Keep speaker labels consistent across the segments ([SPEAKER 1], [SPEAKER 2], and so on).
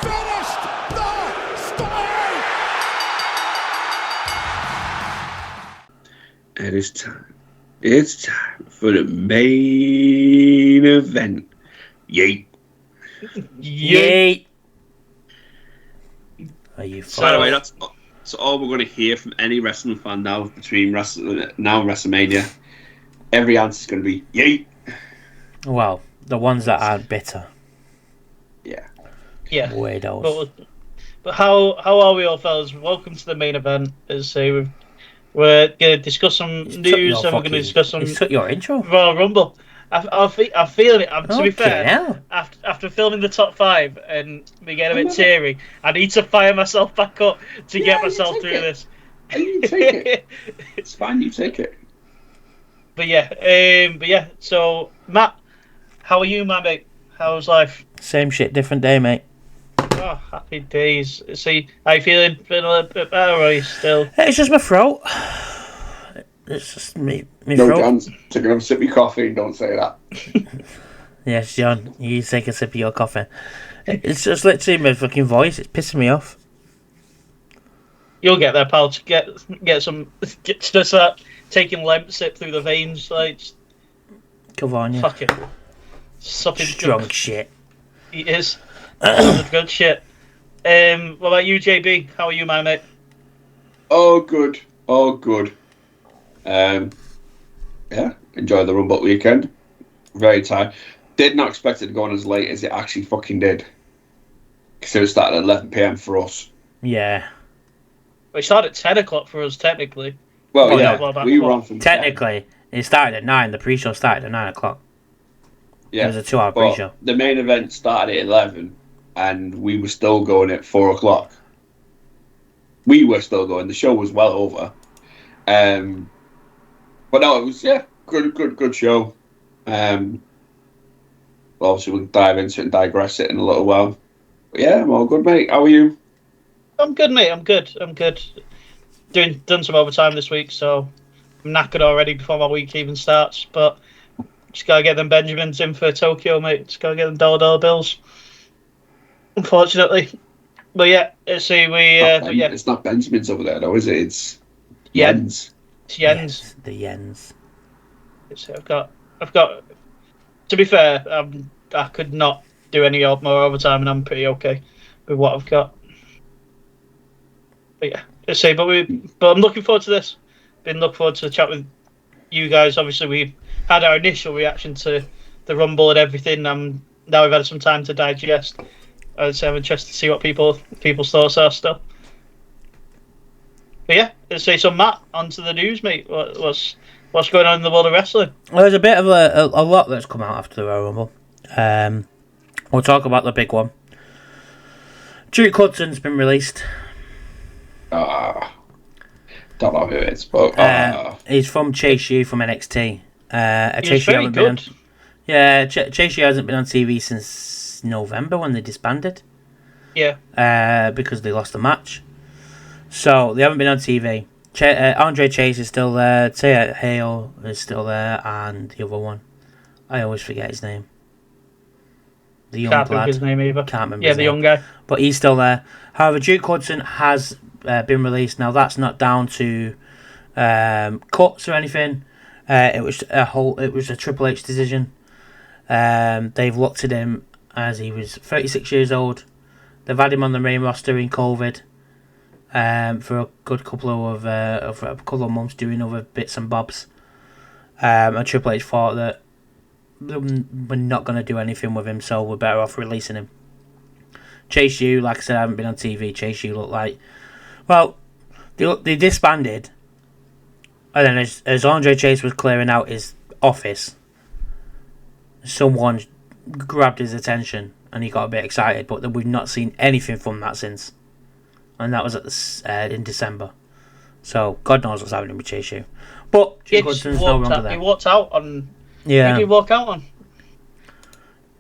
[SPEAKER 1] finished the story.
[SPEAKER 2] It is time. It's time for the main event. Yeet.
[SPEAKER 3] Yeet. Are you?
[SPEAKER 2] By the way, that's all we're going to hear from any wrestling fan now. Between now and WrestleMania, every answer is going to be yeet.
[SPEAKER 3] Well, the ones that aren't bitter.
[SPEAKER 2] Yeah.
[SPEAKER 3] Weirdos.
[SPEAKER 4] But how are we all, fellas? Welcome to the main event. As say we're going to discuss some news and we're going to discuss some.
[SPEAKER 3] You took your intro.
[SPEAKER 4] Royal Rumble. I'm feeling it. To be fair,
[SPEAKER 3] hell.
[SPEAKER 4] after filming the top 5 and me getting a bit teary, I need to fire myself back up to get myself through this.
[SPEAKER 2] You take it. It's fine. You take it.
[SPEAKER 4] But yeah. So Matt, how are you, my mate? How's life?
[SPEAKER 3] Same shit, different day, mate.
[SPEAKER 4] Oh, happy days. See, how you feeling? Feeling a little bit better, or are you still?
[SPEAKER 3] It's just my throat. It's just me
[SPEAKER 2] No,
[SPEAKER 3] throat.
[SPEAKER 2] John, take another sip of your coffee and don't say that.
[SPEAKER 3] Yes, John, you take a sip of your coffee. It's just literally my fucking voice. It's pissing me off.
[SPEAKER 4] You'll get there, pal. Get to start taking Lemsip through the veins, like
[SPEAKER 3] Come on, yeah.
[SPEAKER 4] fucking something
[SPEAKER 3] Strong shit.
[SPEAKER 4] He is. Good shit. What about you, JB? How are you, my mate?
[SPEAKER 2] Oh, good. Yeah, enjoy the Rumble weekend. Very tired. Did not expect it to go on as late as it actually fucking did. Because it started at 11 p.m. for us.
[SPEAKER 3] Yeah.
[SPEAKER 4] We started at 10 o'clock for us, technically.
[SPEAKER 2] Well,
[SPEAKER 3] Oh,
[SPEAKER 2] yeah,
[SPEAKER 4] no.
[SPEAKER 2] we were on from 10.
[SPEAKER 3] Technically, it started at 9. The pre-show started at 9 o'clock.
[SPEAKER 2] Yeah,
[SPEAKER 3] It was a 2-hour
[SPEAKER 2] but
[SPEAKER 3] pre-show.
[SPEAKER 2] the main event started at 11, and we were still going at 4 o'clock. We were still going. The show was well over. But no, it was, good show. Well, obviously, we'll dive into it and digress it in a little while. But yeah, I'm all good, mate. How are you?
[SPEAKER 4] I'm good, mate. I'm good. Done some overtime this week, so I'm knackered already before my week even starts. But just gotta get them Benjamins in for Tokyo, mate. Just gotta get them dollar bills. Unfortunately, but yeah, let's see.
[SPEAKER 2] It's not Benjamin's over there, though, is it? It's Jens.
[SPEAKER 4] It's Yens.
[SPEAKER 3] Yes, the Yens.
[SPEAKER 4] So I've got. To be fair, I could not do any more overtime, and I'm pretty okay with what I've got. But yeah, let's see. But I'm looking forward to this. Been looking forward to the chat with you guys. Obviously, we had our initial reaction to the Rumble and everything. Now we've had some time to digest. I'm interested to see what people's thoughts are still. But yeah, let's say so. Matt, onto the news, mate. What's going on in the world of wrestling?
[SPEAKER 3] Well, there's a bit of a lot that's come out after the Royal Rumble. We'll talk about the big one. Duke Hudson's been released.
[SPEAKER 2] Don't know who it is, but
[SPEAKER 3] He's from Chase U from NXT.
[SPEAKER 4] He was very good.
[SPEAKER 3] Chase U hasn't been on TV since November when they disbanded.
[SPEAKER 4] Yeah.
[SPEAKER 3] Because they lost the match. So they haven't been on TV. Andre Chase is still there. Taya Hale is still there, and the other one, I always forget his name. The young
[SPEAKER 4] Can't
[SPEAKER 3] lad.
[SPEAKER 4] remember his name either.
[SPEAKER 3] Can't remember.
[SPEAKER 4] Yeah,
[SPEAKER 3] his
[SPEAKER 4] the
[SPEAKER 3] name.
[SPEAKER 4] young guy.
[SPEAKER 3] But he's still there. However, Duke Hudson has been released. Now that's not down to cuts or anything. It was a Triple H decision. They've looked at him as he was 36 years old. They've had him on the main roster in COVID for a good couple of months doing other bits and bobs. And Triple H thought that we're not going to do anything with him, so we're better off releasing him. Chase U, like I said, I haven't been on TV. Chase U looked like, well, they disbanded, and then as Andre Chase was clearing out his office, someone grabbed his attention and he got a bit excited, but we've not seen anything from that since, and that was at in December. So God knows what's happening with Chase U. But Duke Hudson's no longer there.
[SPEAKER 4] He walked out on.
[SPEAKER 3] Yeah.
[SPEAKER 4] Who did he walk out on?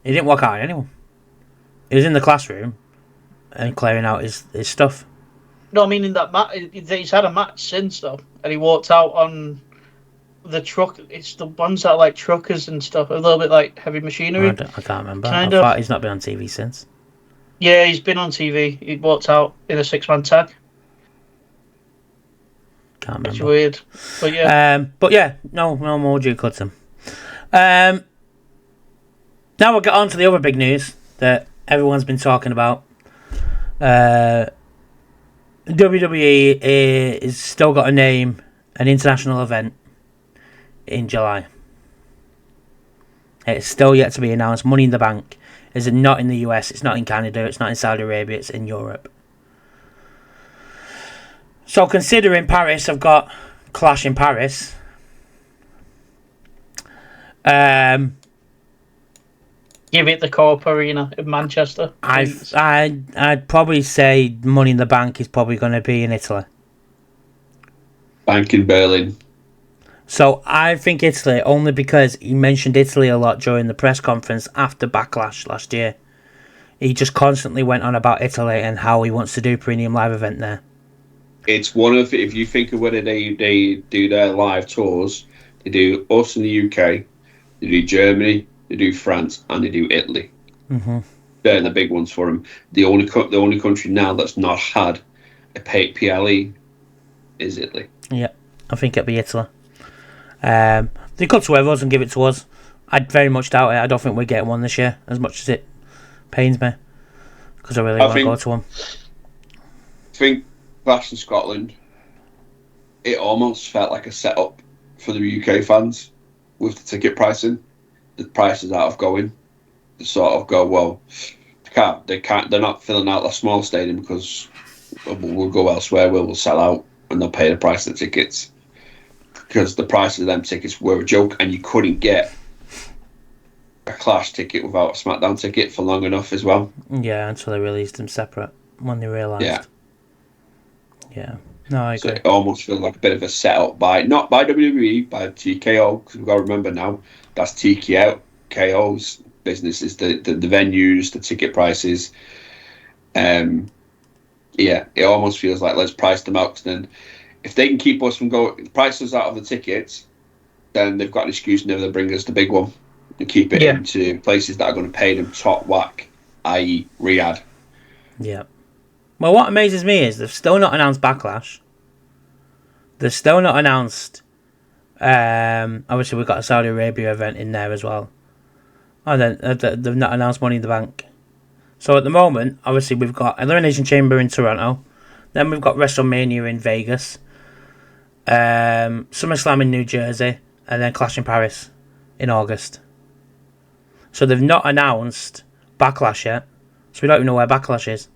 [SPEAKER 3] He didn't walk out on anyone. He was in the classroom and clearing out his stuff.
[SPEAKER 4] No, I mean in that match. He's had a match since though, and he walked out on the truck. It's the ones that are like truckers and stuff, a little bit like heavy machinery.
[SPEAKER 3] I can't remember.
[SPEAKER 4] Kind
[SPEAKER 3] I
[SPEAKER 4] of.
[SPEAKER 3] thought he's not been on TV since.
[SPEAKER 4] Yeah, he's been on TV. He walked out in a 6-man tag.
[SPEAKER 3] Can't
[SPEAKER 4] It's
[SPEAKER 3] remember.
[SPEAKER 4] weird. But yeah.
[SPEAKER 3] No more Duke Hudson. Now we'll get on to the other big news that everyone's been talking about. WWE is still got to name an international event in July. It's still yet to be announced. Money in the Bank is not in the US, it's not in Canada, it's not in Saudi Arabia, it's in Europe. So considering Paris have got Clash in Paris,
[SPEAKER 4] Give it the Co-op Arena in Manchester.
[SPEAKER 3] I'd probably say Money in the Bank is probably going to be in Italy.
[SPEAKER 2] Bank in Berlin.
[SPEAKER 3] So I think Italy, only because he mentioned Italy a lot during the press conference after Backlash last year. He just constantly went on about Italy and how he wants to do premium live event there.
[SPEAKER 2] It's one of, if you think of whether they do their live tours, they do us in the UK, they do Germany, they do France, and they do Italy.
[SPEAKER 3] Mm-hmm.
[SPEAKER 2] They're the big ones for them. The only country now that's not had a PLE is Italy.
[SPEAKER 3] Yeah, I think it'll be Italy. They could swerve us and give it to us. I very much doubt it. I don't think we're getting one this year, as much as it pains me, because I really want to go to one.
[SPEAKER 2] I think Clash in Scotland, it almost felt like a setup for the UK fans with the ticket pricing. The prices out of going, they sort of go, well, they're not filling out the small stadium because we'll go elsewhere where we'll sell out and they'll pay the price of the tickets, because the price of them tickets were a joke and you couldn't get a Clash ticket without a SmackDown ticket for long enough as well.
[SPEAKER 3] Yeah, until they released them separate when they realised. Yeah. No, I agree.
[SPEAKER 2] So it almost feels like a bit of a setup not by WWE, by TKO, because we've got to remember now, that's TKO's business, is the venues, the ticket prices. It almost feels like let's price them out, because then if they can keep us from prices out of the tickets, then they've got an excuse never to bring us the big one and keep it into places that are going to pay them top whack, i.e. Riyadh.
[SPEAKER 3] Yeah. Well, what amazes me is they've still not announced Backlash. They've still not announced... obviously, we've got a Saudi Arabia event in there as well. And then they've not announced Money in the Bank. So at the moment, obviously, we've got Elimination Chamber in Toronto. Then we've got WrestleMania in Vegas. SummerSlam in New Jersey. And then Clash in Paris in August. So they've not announced Backlash yet. So we don't even know where Backlash is.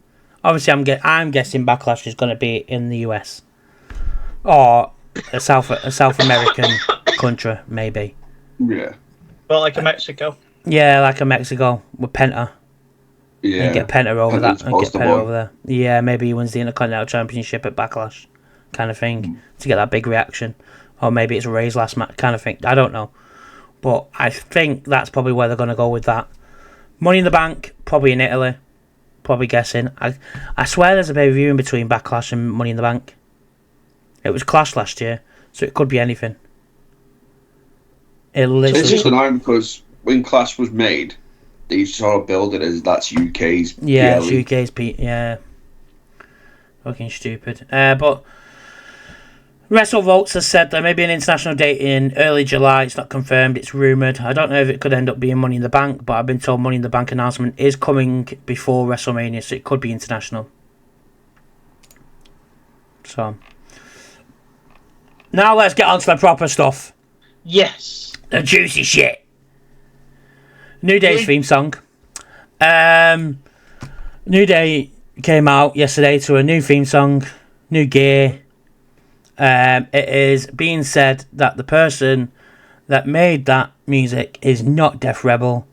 [SPEAKER 3] Obviously, I'm guessing Backlash is going to be in the US. Or a South American country, maybe.
[SPEAKER 2] Yeah.
[SPEAKER 4] Well, like a Mexico.
[SPEAKER 3] Yeah, like a Mexico with Penta.
[SPEAKER 2] Yeah.
[SPEAKER 3] And get Penta over
[SPEAKER 2] Penta's
[SPEAKER 3] that. And get Penta over there. Yeah, maybe he wins the Intercontinental Championship at Backlash, kind of thing, to get that big reaction. Or maybe it's Ray's last match, kind of thing. I don't know. But I think that's probably where they're going to go with that. Money in the Bank, probably in Italy. Probably guessing. I swear there's a pay-per-view in between Backlash and Money in the Bank. It was Clash last year, so it could be anything.
[SPEAKER 2] It's just annoying because when Clash was made, they sort of build it as that's UK's PLE.
[SPEAKER 3] Yeah, it's UK's yeah. Fucking stupid. But WrestleVotes has said there may be an international date in early July. It's not confirmed, it's rumoured. I don't know if it could end up being Money in the Bank, but I've been told Money in the Bank announcement is coming before WrestleMania, so it could be international. So, now let's get on to the proper stuff.
[SPEAKER 4] Yes.
[SPEAKER 3] The juicy shit. New Day's theme song. New Day came out yesterday to a new theme song, new gear. It is being said that the person that made that music is not Def Rebel.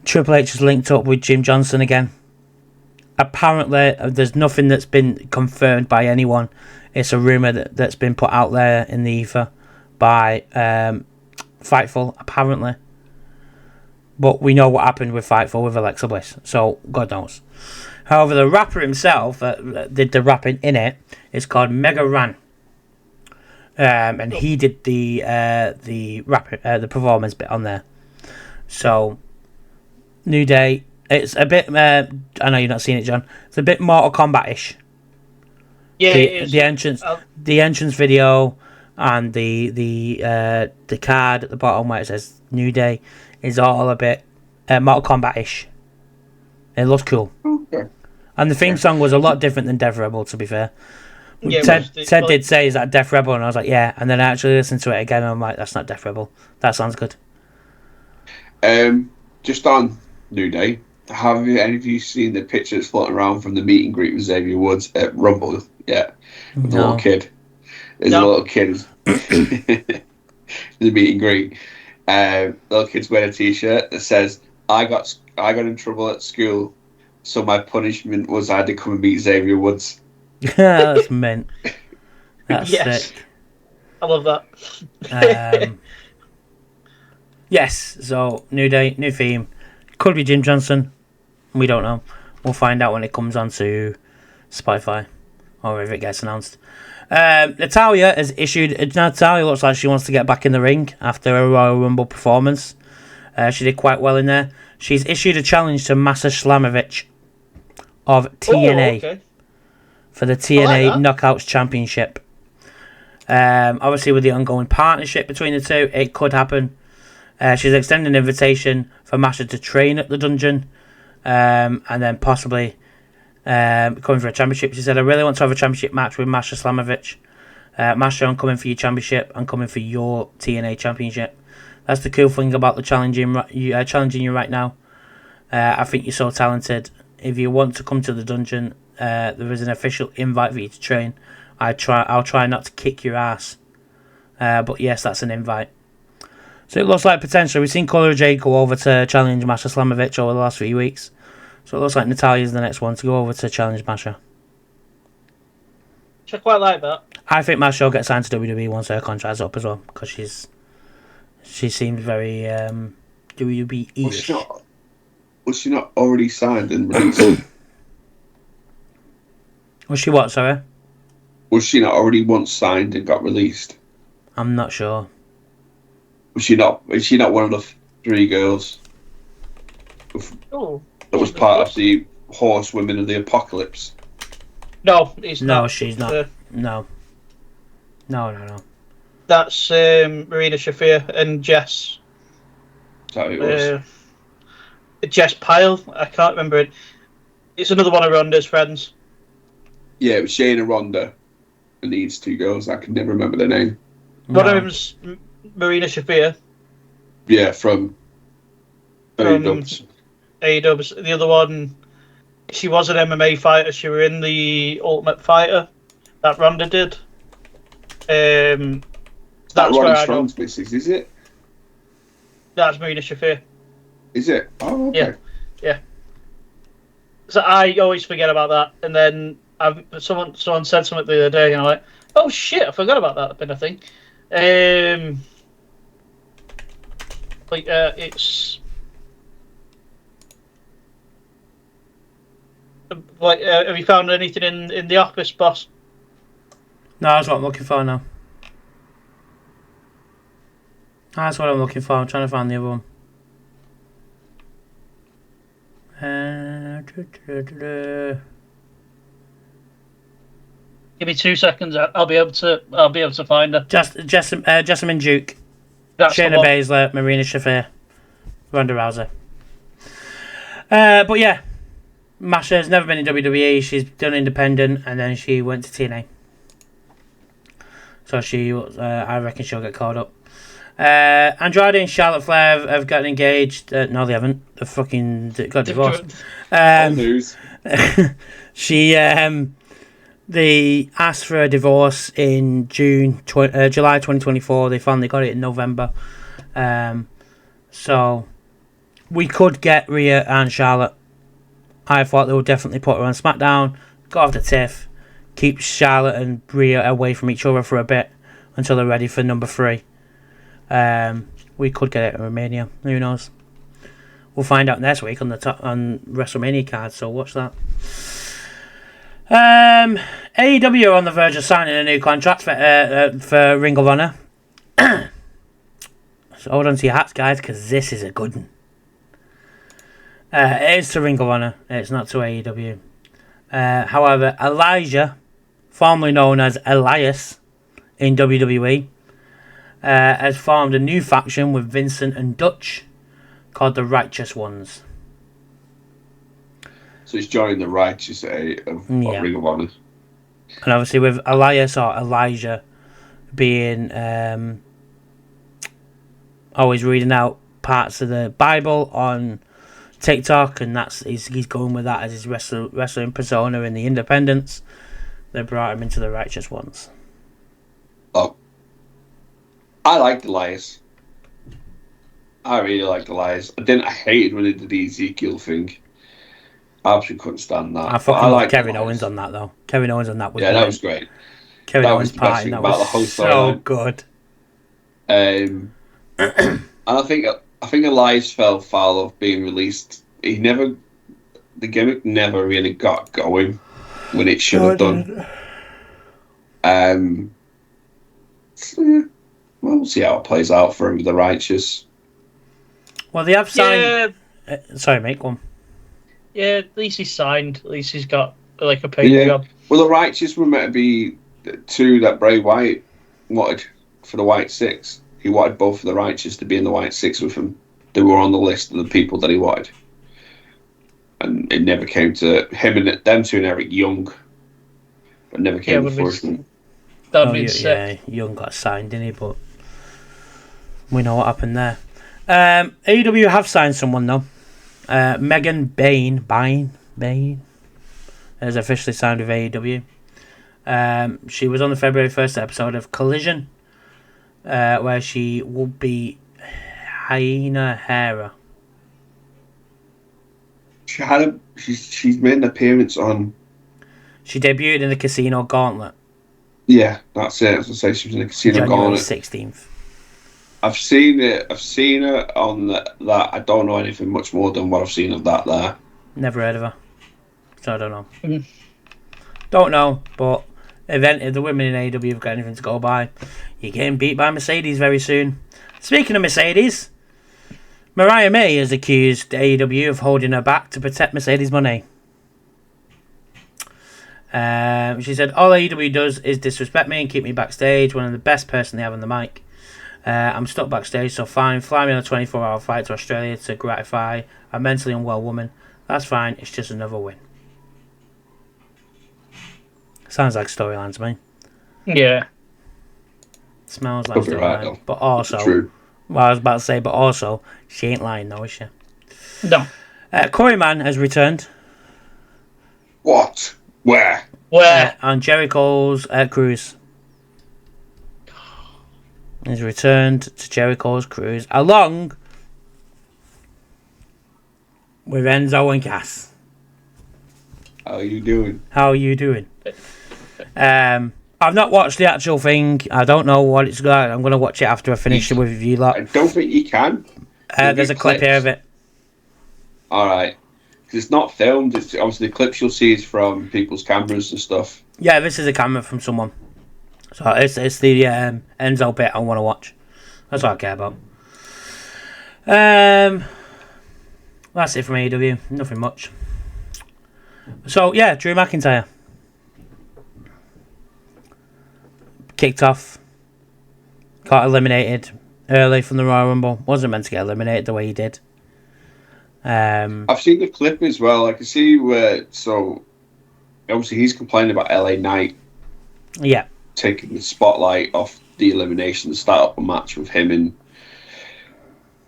[SPEAKER 3] Triple H has linked up with Jim Johnson again. Apparently, there's nothing that's been confirmed by anyone. It's a rumour that's been put out there in the ether by Fightful, apparently. But we know what happened with Fightful with Alexa Bliss, so God knows. However, the rapper himself that did the rapping in it is called Mega Ran. And he did the performance bit on there. So, New Day It's a bit. I know you're not seeing it, John. It's a bit Mortal Kombat-ish.
[SPEAKER 4] Yeah, it is.
[SPEAKER 3] The entrance video, and the card at the bottom where it says New Day is all a bit Mortal Kombat-ish. It looks cool.
[SPEAKER 2] Okay.
[SPEAKER 3] And the theme song was a lot different than Death Rebel, to be fair.
[SPEAKER 4] Yeah,
[SPEAKER 3] Ted did say, "Is that Death Rebel?" And I was like, "Yeah." And then I actually listened to it again, and I'm like, "That's not Death Rebel. That sounds good."
[SPEAKER 2] Just on New Day, have any of you seen the pictures floating around from the meet and greet with Xavier Woods at Rumble? Yeah, with the little kid. There's a little kid in the meet and greet. Little kid's wearing a T-shirt that says, "I got in trouble at school, so my punishment was I had to come and meet Xavier Woods."
[SPEAKER 3] That's mint. That's sick.
[SPEAKER 4] I love that.
[SPEAKER 3] Yes, so New Day, new theme. Could be Jim Johnson. We don't know. We'll find out when it comes onto Spotify or if it gets announced. Natalya has issued. Natalya looks like she wants to get back in the ring after a Royal Rumble performance. She did quite well in there. She's issued a challenge to Masha Slamovich of TNA for the TNA Knockouts Championship. Obviously, with the ongoing partnership between the two, it could happen. She's extended an invitation for Masha to train at the dungeon, and then possibly coming for a championship. She said, "I really want to have a championship match with Masha Slamovich. Masha, I'm coming for your championship. I'm coming for your TNA championship." That's the cool thing about the challenging you right now. I think you're so talented. If you want to come to the dungeon, there is an official invite for you to train. I'll try not to kick your ass, but yes, that's an invite. So it looks like potentially we've seen Cora Jade go over to challenge Masha Slamovich over the last few weeks. So it looks like Natalya's the next one to go over to challenge Masha.
[SPEAKER 4] I quite like that.
[SPEAKER 3] I think Masha will get signed to WWE once her contract's up as well, because she seems very WWE-ish.
[SPEAKER 2] Was she not already signed and released?
[SPEAKER 3] Was she what, sorry?
[SPEAKER 2] Was she not already once signed and got released?
[SPEAKER 3] I'm not sure.
[SPEAKER 2] Was she not? Is she not one of the three girls that was part of the Horsewomen of the Apocalypse?
[SPEAKER 4] No, it's not.
[SPEAKER 3] No, she's not. No.
[SPEAKER 4] That's Marina Shafir and Jess.
[SPEAKER 2] So it was.
[SPEAKER 4] Jess Pyle. I can't remember it. It's another one of Ronda's friends.
[SPEAKER 2] Yeah, it was Shayna Ronda and these two girls. I can never remember their name.
[SPEAKER 4] One of them's Marina Shafir.
[SPEAKER 2] Yeah, from AEW.
[SPEAKER 4] The other one, she was an MMA fighter. She were in the Ultimate Fighter that Ronda did. That's
[SPEAKER 2] Roddy Strong's missus, is it?
[SPEAKER 4] That's Marina Shafir.
[SPEAKER 2] Is it? Oh, okay.
[SPEAKER 4] Yeah. So I always forget about that, and then someone said something the other day, and I'm like, oh shit, I forgot about that bit of thing. It's like, have you found anything in the office, boss?
[SPEAKER 3] No, that's what I'm looking for now. That's what I'm looking for. I'm trying to find the other one.
[SPEAKER 4] Give me 2 seconds. I'll be able to find her.
[SPEAKER 3] Jessamine Duke, Shayna Baszler, Marina Shafir, Ronda Rousey. But yeah, Masha's never been in WWE. She's done independent, and then she went to TNA. So I reckon she'll get called up. Andrade and Charlotte Flair have gotten engaged. No, they haven't. They got divorced.
[SPEAKER 2] News.
[SPEAKER 3] They asked for a divorce in July 2024. They finally got it in November. So we could get Rhea and Charlotte. I thought they would definitely put her on SmackDown, go off the tiff, keep Charlotte and Rhea away from each other for a bit until they're ready for number 3. We could get it at Romania. Who knows? We'll find out next week on WrestleMania card. So watch that. AEW are on the verge of signing a new contract for Ring of Honor. So hold on to your hats, guys, because this is a good one. It is to Ring of Honor. It's not to AEW. However, Elijah, formerly known as Elias in WWE, has formed a new faction with Vincent and Dutch called the Righteous Ones.
[SPEAKER 2] So he's joining the Righteous of Ring of Honor.
[SPEAKER 3] And obviously with Elias or Elijah being always reading out parts of the Bible on TikTok, and he's going with that as his wrestling persona in the Independents. They brought him into the Righteous Ones.
[SPEAKER 2] Oh, I liked Elias. I really liked Elias. I hated when they did the Ezekiel thing. I absolutely couldn't stand that.
[SPEAKER 3] I fucking love Kevin
[SPEAKER 2] Elias.
[SPEAKER 3] Owens on that though. Kevin Owens on that was
[SPEAKER 2] that was great.
[SPEAKER 3] Kevin
[SPEAKER 2] that
[SPEAKER 3] Owens
[SPEAKER 2] was the best
[SPEAKER 3] part
[SPEAKER 2] thing
[SPEAKER 3] that
[SPEAKER 2] about
[SPEAKER 3] was
[SPEAKER 2] the whole
[SPEAKER 3] so
[SPEAKER 2] storyline.
[SPEAKER 3] good.
[SPEAKER 2] And I think Elias fell foul of being released. The gimmick never really got going when it should have done. So, we'll see how it plays out for the Righteous.
[SPEAKER 3] Well, they have signed. Sorry, mate, go on.
[SPEAKER 4] Yeah, at least he's signed. At least he's got like a paid job.
[SPEAKER 2] Well, the Righteous were meant to be the two that Bray Wyatt wanted for the White Six. He wanted both of the Righteous to be in the White Six with him. They were on the list of the people that he wanted. And it never came to him and them two and Eric Young. But never came to fruition.
[SPEAKER 4] That'd be sick.
[SPEAKER 3] Yeah, Young got signed, didn't he? But we know what happened there. AEW have signed someone though. Megan Bain has officially signed with AEW. She was on the February 1st episode of Collision, where she will be Hyena Hera.
[SPEAKER 2] She's made an appearance on.
[SPEAKER 3] She debuted in the Casino Gauntlet.
[SPEAKER 2] Yeah, that's it. As I say, she was in the Casino
[SPEAKER 3] January
[SPEAKER 2] Gauntlet.
[SPEAKER 3] 16th.
[SPEAKER 2] I've seen it. I've seen her on that. I don't know anything much more than what I've seen of that there.
[SPEAKER 3] Never heard of her, so I don't know. Don't know, but if the women in AEW have got anything to go by, you're getting beat by Mercedes very soon. Speaking of Mercedes, Mariah May has accused AEW of holding her back to protect Mercedes' money. She said, all AEW does is disrespect me and keep me backstage when I'm the best person they have on the mic. I'm stuck backstage, so fine, fly me on a 24-hour flight to Australia to gratify a mentally unwell woman. That's fine, it's just another win. Sounds like storyline to me.
[SPEAKER 4] Yeah.
[SPEAKER 3] Smells like storyline. Right, but also,
[SPEAKER 2] true.
[SPEAKER 3] Well, I was about to say, but also, she ain't lying though, is she?
[SPEAKER 4] No.
[SPEAKER 3] Corey Mann has returned.
[SPEAKER 2] What? Where?
[SPEAKER 3] On Jericho's cruise. He's returned to Jericho's cruise along with Enzo and Cass.
[SPEAKER 2] How are you doing?
[SPEAKER 3] I've not watched the actual thing. I don't know what it's like. I'm going to watch it after I finish it with you lot.
[SPEAKER 2] I don't think you can.
[SPEAKER 3] There's a clip here of it.
[SPEAKER 2] Alright. Because it's not filmed. It's obviously the clips you'll see is from people's cameras and stuff.
[SPEAKER 3] Yeah, this is a camera from someone. So it's the Enzo bit I want to watch. That's what I care about. That's it from AEW. Nothing much. So yeah, Drew McIntyre kicked off, got eliminated early from the Royal Rumble. Wasn't meant to get eliminated the way he did.
[SPEAKER 2] I've seen the clip as well. I can see where. So obviously he's complaining about LA Knight.
[SPEAKER 3] Yeah.
[SPEAKER 2] Taking the spotlight off the elimination to start up a match with him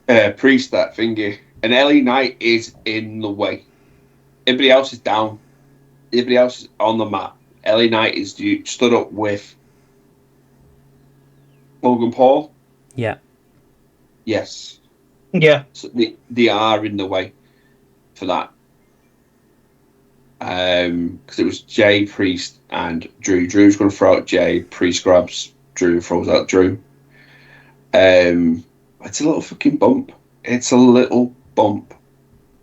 [SPEAKER 2] and Priest, that thingy. And LA Knight is in the way. Everybody else is down. Everybody else is on the mat. LA Knight is stood up with Logan Paul.
[SPEAKER 3] Yeah.
[SPEAKER 2] Yes.
[SPEAKER 4] Yeah.
[SPEAKER 2] So they are in the way for that. Because it was Jay, Priest, and Drew. Drew's going to throw out Jay. Priest grabs Drew, throws out Drew. It's a little fucking bump. It's a little bump.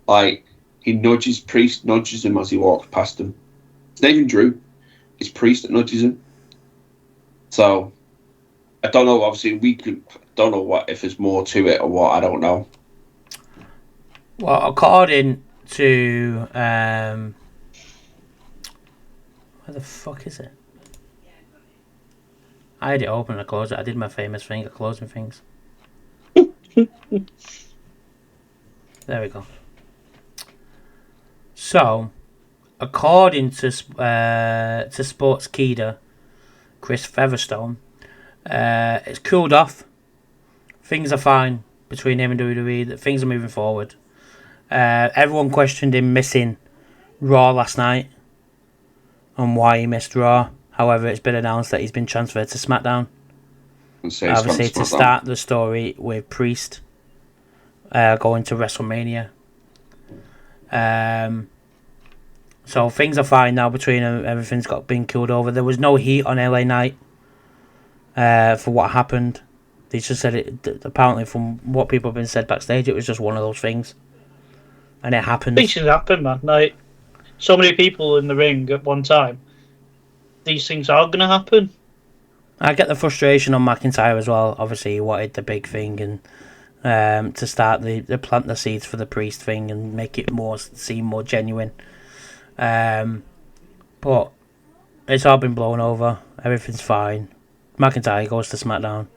[SPEAKER 2] Like, he nudges Priest, nudges him as he walks past him. It's not even Drew. It's Priest that nudges him. So, I don't know. Obviously, don't know if there's more to it or what. I don't know.
[SPEAKER 3] Well, according to where the fuck is it? I had it open and I closed it. I did my famous thing of closing things. There we go. So, according to Sportskeeda, Chris Featherstone, it's cooled off. Things are fine between him and WWE. That things are moving forward. Everyone questioned him missing Raw last night and why he missed Raw. However, it's been announced that he's been transferred to SmackDown. Obviously, to start the story with Priest going to WrestleMania. So things are fine now between them. Everything's been killed over. There was no heat on LA Knight for what happened. They just said it. Apparently, from what people have been said backstage, it was just one of those things, and it happened.
[SPEAKER 4] Things happen, man. Like so many people in the ring at one time. These things are gonna happen.
[SPEAKER 3] I get the frustration on McIntyre as well. Obviously, he wanted the big thing and to start the plant the seeds for the Priest thing and make it seem more genuine. But it's all been blown over. Everything's fine. McIntyre goes to SmackDown,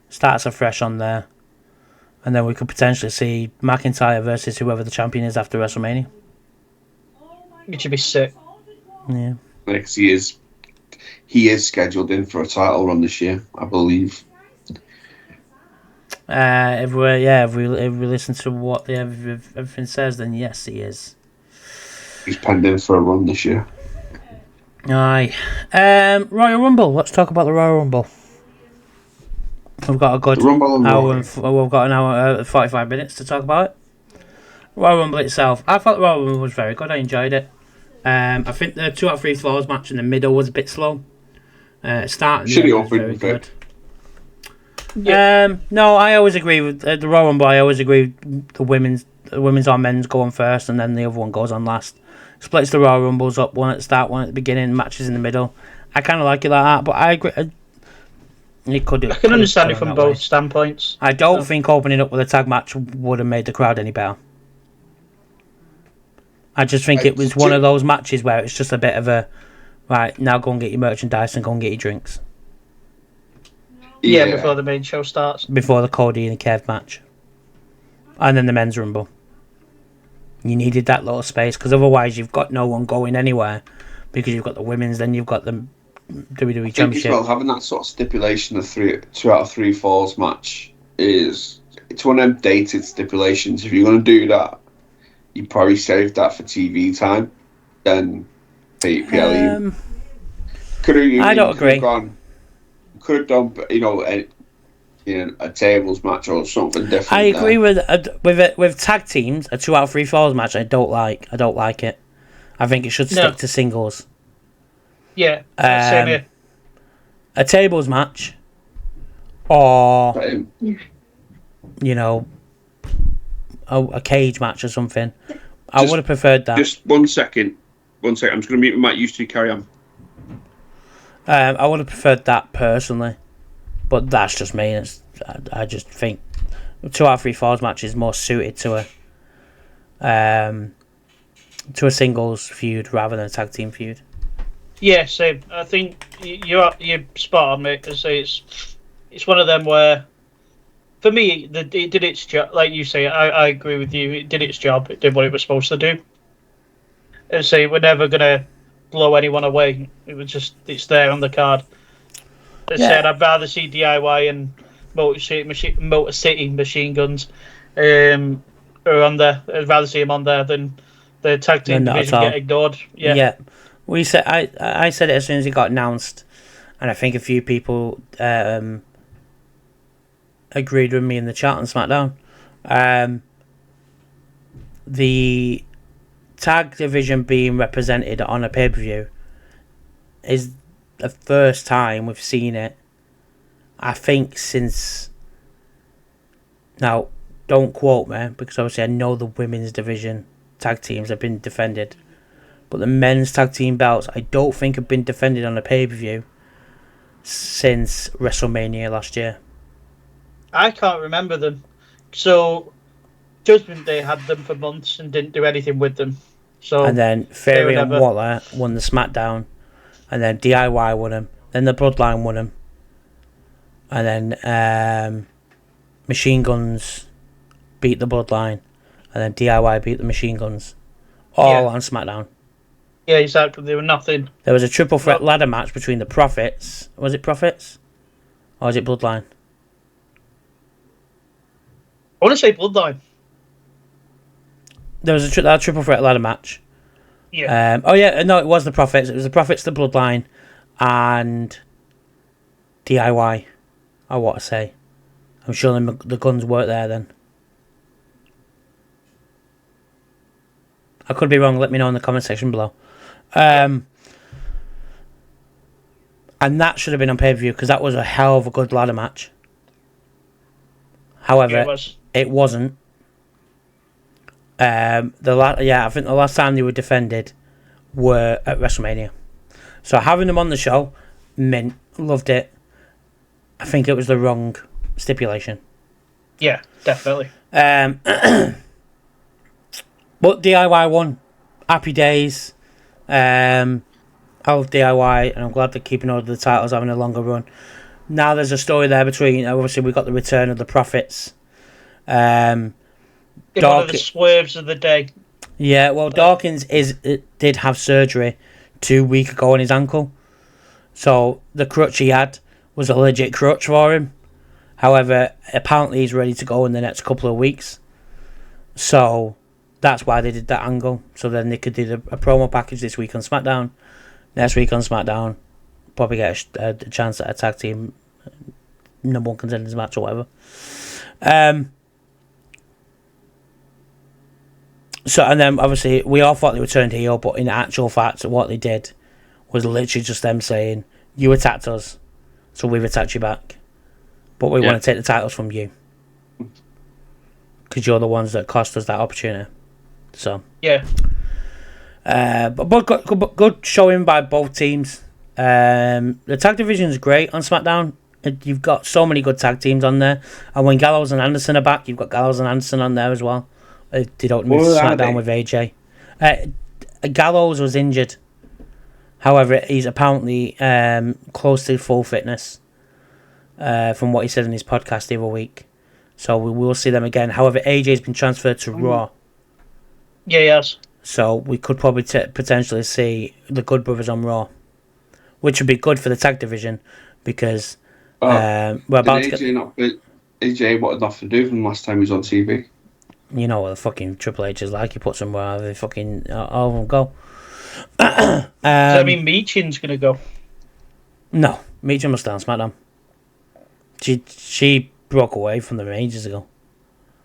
[SPEAKER 3] starts afresh on there, and then we could potentially see McIntyre versus whoever the champion is after WrestleMania.
[SPEAKER 4] It should be sick.
[SPEAKER 3] Yeah,
[SPEAKER 2] Because he is scheduled in for a title run this year, I believe.
[SPEAKER 3] If we listen to what everything says, then yes, he is.
[SPEAKER 2] He's penned in for a run this year.
[SPEAKER 3] Aye. Royal Rumble. Let's talk about the Royal Rumble. We've got a good hour. We've got an hour, 45 minutes to talk about it. Royal Rumble itself. I thought the Royal Rumble was very good. I enjoyed it. I think the 2 out of 3 falls match in the middle was a bit slow. Starting was very good.
[SPEAKER 4] Yeah.
[SPEAKER 3] No, I always agree with the Royal Rumble. I always agree with the women's or men's going first, and then the other one goes on last. Splits the Royal Rumbles up, one at the start, one at the beginning, matches in the middle. I kind of like it like that, but I agree. You could do.
[SPEAKER 4] I can understand it from both standpoints.
[SPEAKER 3] I don't think opening up with a tag match would have made the crowd any better. I just think it was one of those matches where it's just a bit of a right, now go and get your merchandise and go and get your drinks.
[SPEAKER 4] Yeah, before the main show starts.
[SPEAKER 3] Before the Cody and the Kev match. And then the men's rumble. You needed that little space because otherwise you've got no one going anywhere because you've got the women's, then you've got the WWE Championship.
[SPEAKER 2] Well, having that sort of stipulation of 2 out of 3 falls match it's one of them dated stipulations. If you're going to do that, you probably save that for TV time. Then PLE.
[SPEAKER 3] I don't agree.
[SPEAKER 2] Could have done, a tables match or something different.
[SPEAKER 3] I agree with tag teams. A 2 out of 3 falls match, I don't like it. I think it should stick to singles.
[SPEAKER 4] Yeah, same here.
[SPEAKER 3] A tables match, or a cage match or something. I would have preferred that.
[SPEAKER 2] Just 1 second. I'm just going to mute my mic. You two carry on.
[SPEAKER 3] I would have preferred that personally, but that's just me. I just think 2 out of 3 falls match is more suited to a singles feud rather than a tag team feud.
[SPEAKER 4] Yeah, same. I think you're spot on, mate. It's one of them where, for me, it did its job. Like you say, I agree with you. It did its job. It did what it was supposed to do. And say we're never gonna blow anyone away. It was just it's there on the card. As I said, I'd rather see DIY and Motor City Machine Guns are on there. I'd rather see them on there than the tag team division get ignored. Yeah.
[SPEAKER 3] We said I said it as soon as it got announced, and I think a few people agreed with me in the chat on SmackDown. The tag division being represented on a pay-per-view is the first time we've seen it, I think, since... Now, don't quote me, because obviously I know the women's division tag teams have been defended, but the men's tag team belts I don't think have been defended on a pay-per-view since WrestleMania last year.
[SPEAKER 4] I can't remember them. So, Judgment Day had them for months and didn't do anything with them. So
[SPEAKER 3] And then Theory and Waller won the SmackDown. And then DIY won them. Then the Bloodline won them. And then Machine Guns beat the Bloodline. And then DIY beat the Machine Guns. All on SmackDown.
[SPEAKER 4] Yeah, exactly. They were nothing.
[SPEAKER 3] There was a triple threat ladder match between the Profits. Was it Profits? Or was it Bloodline?
[SPEAKER 4] I want to say Bloodline.
[SPEAKER 3] There was a triple threat ladder match.
[SPEAKER 4] Yeah.
[SPEAKER 3] No, it was the Profits. It was the Profits, the Bloodline, and DIY. I want to say. I'm sure the Guns weren't there then. I could be wrong. Let me know in the comment section below. And that should have been on pay-per-view because that was a hell of a good ladder match. However, it wasn't. I think the last time they were defended were at WrestleMania. So having them on the show, loved it. I think it was the wrong stipulation.
[SPEAKER 4] Yeah, definitely.
[SPEAKER 3] But DIY won. Happy days. I love DIY, and I'm glad they're keeping all of the titles, having a longer run. Now there's a story there between, obviously we got the return of the Profits.
[SPEAKER 4] One of the swerves of the day.
[SPEAKER 3] Yeah, well, Dawkins did have surgery 2 weeks ago on his ankle. So the crutch he had was a legit crutch for him. However, apparently he's ready to go in the next couple of weeks. So that's why they did that angle. So then they could do a promo package this week on SmackDown. Next week on SmackDown, probably get a chance at a tag team number one contenders match or whatever. So, and then obviously we all thought they were turned heel, but in actual fact, what they did was literally just them saying, "You attacked us, so we've attacked you back, but we want to take the titles from you because you're the ones that cost us that opportunity." So but good showing by both teams. The tag division is great on SmackDown. You've got so many good tag teams on there, and when Gallows and Anderson are back, you've got Gallows and Anderson on there as well. They don't move to SmackDown with AJ. Gallows was injured. However, he's apparently close to full fitness, from what he said in his podcast the other week. So we will see them again. However, AJ's been transferred to Raw.
[SPEAKER 4] Yeah, yes.
[SPEAKER 3] So we could probably potentially see the Good Brothers on Raw, which would be good for the tag division because we're about to get...
[SPEAKER 2] AJ wanted nothing to do with him last time he was on TV.
[SPEAKER 3] You know what the fucking Triple H is like. He puts them wherever they fucking all of them go.
[SPEAKER 4] Does that mean Meechin's going to go?
[SPEAKER 3] No, Meechin must stay on SmackDown. She broke away from them ages ago.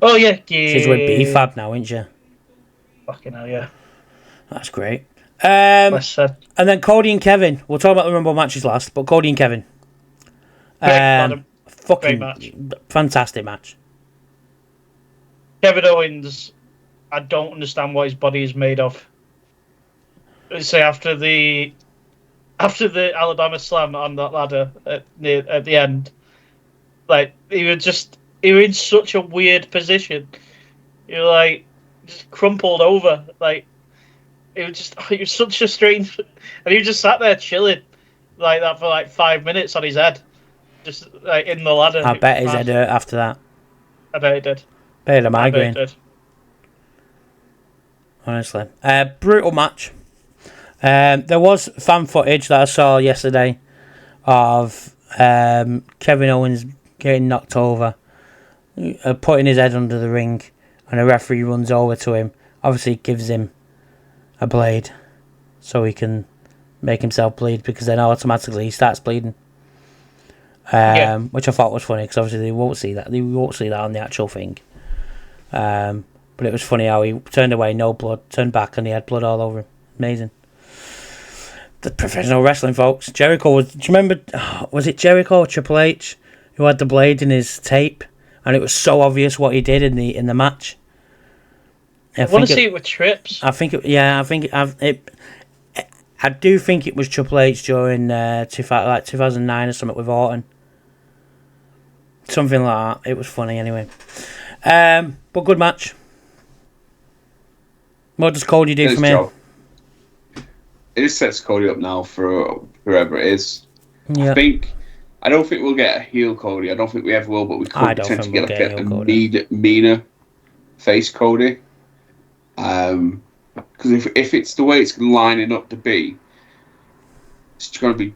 [SPEAKER 4] Oh, yeah.
[SPEAKER 3] She's with B-Fab now, isn't she?
[SPEAKER 4] Fucking hell, yeah.
[SPEAKER 3] That's great. And then Cody and Kevin. We'll talk about the Rumble matches last, but Cody and Kevin. Fucking match. Fantastic match.
[SPEAKER 4] Kevin Owens, I don't understand what his body is made of. Let's say after the Alabama Slam on that ladder at the end, like he was in such a weird position. You're like just crumpled over, like it was such a strange, and he just sat there chilling like that for like 5 minutes on his head, just like in the ladder.
[SPEAKER 3] I bet his head hurt after that.
[SPEAKER 4] I bet it did.
[SPEAKER 3] Better a migraine. Honestly. Brutal match. There was fan footage that I saw yesterday of Kevin Owens getting knocked over, putting his head under the ring, and a referee runs over to him. Obviously gives him a blade so he can make himself bleed, because then automatically he starts bleeding. Which I thought was funny, because obviously they won't see that on the actual thing. But it was funny how he turned away, no blood, turned back, and he had blood all over him. Amazing. The professional wrestling, folks. Jericho do you remember, was it Jericho or Triple H who had the blade in his tape, and it was so obvious what he did in the match?
[SPEAKER 4] I want to see it with Trips.
[SPEAKER 3] I do think it was Triple H during 2009 or something with Orton. Something like that. It was funny anyway. But good match. What does Cody do
[SPEAKER 2] His
[SPEAKER 3] from here?
[SPEAKER 2] job. It just sets Cody up now for whoever it is.
[SPEAKER 3] Yeah.
[SPEAKER 2] I don't think we'll get a heel Cody. I don't think we ever will, but we
[SPEAKER 3] I
[SPEAKER 2] could
[SPEAKER 3] don't
[SPEAKER 2] potentially
[SPEAKER 3] think we'll
[SPEAKER 2] get
[SPEAKER 3] get
[SPEAKER 2] a
[SPEAKER 3] heel Cody.
[SPEAKER 2] meaner face Cody. Because if it's the way it's lining up to be, it's going to be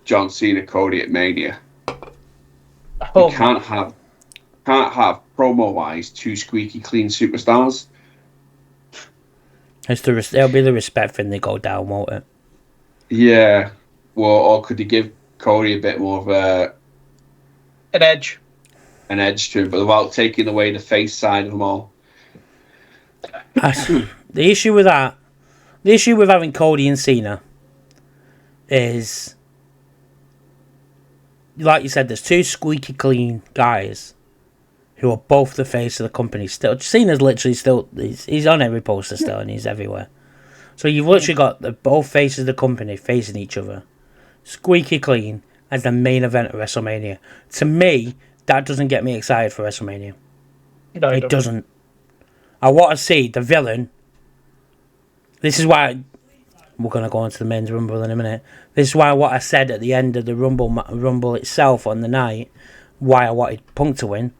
[SPEAKER 2] John Cena Cody at Mania.
[SPEAKER 4] Oh,
[SPEAKER 2] You can't have promo wise two squeaky clean superstars.
[SPEAKER 3] There'll be the respect thing they go down, won't it?
[SPEAKER 2] Yeah. Well, or could you give Cody a bit more of
[SPEAKER 4] an edge.
[SPEAKER 2] an edge to him, but without taking away the face side of them all?
[SPEAKER 3] The issue with having Cody and Cena is, like you said, there's two squeaky clean guys who are both the face of the company. Still, Cena's literally still he's on every poster still, and he's everywhere. So you've literally got both faces of the company facing each other, squeaky clean as the main event of WrestleMania. To me, that doesn't get me excited for WrestleMania.
[SPEAKER 4] No,
[SPEAKER 3] It doesn't. I want to see the villain. This is why we're going to go into the men's Rumble in a minute. This is why what I said at the end of the Rumble itself on the night, why I wanted Punk to win,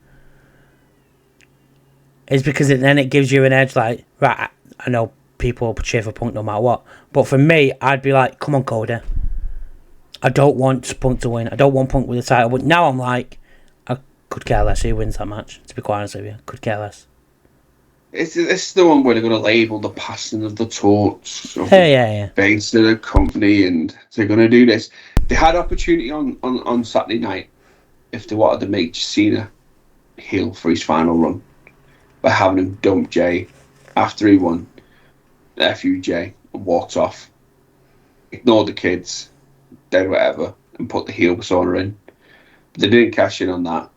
[SPEAKER 3] is because then it gives you an edge. Like, right, I know people will cheer for Punk no matter what, but for me, I'd be like, come on, Cody. I don't want Punk to win. I don't want Punk with the title. But now I'm like, I could care less who wins that match, to be quite honest with you. Could care less.
[SPEAKER 2] It's the one where they're going to label the passing of the torch of
[SPEAKER 3] Yeah.
[SPEAKER 2] base of the company, and they're going to do this. They had opportunity on Saturday night if they wanted to make Cena heel for his final run by having him dump Jay after he won FUJ and walked off, ignored the kids, did whatever, and put the heel persona in. But they didn't cash in on that.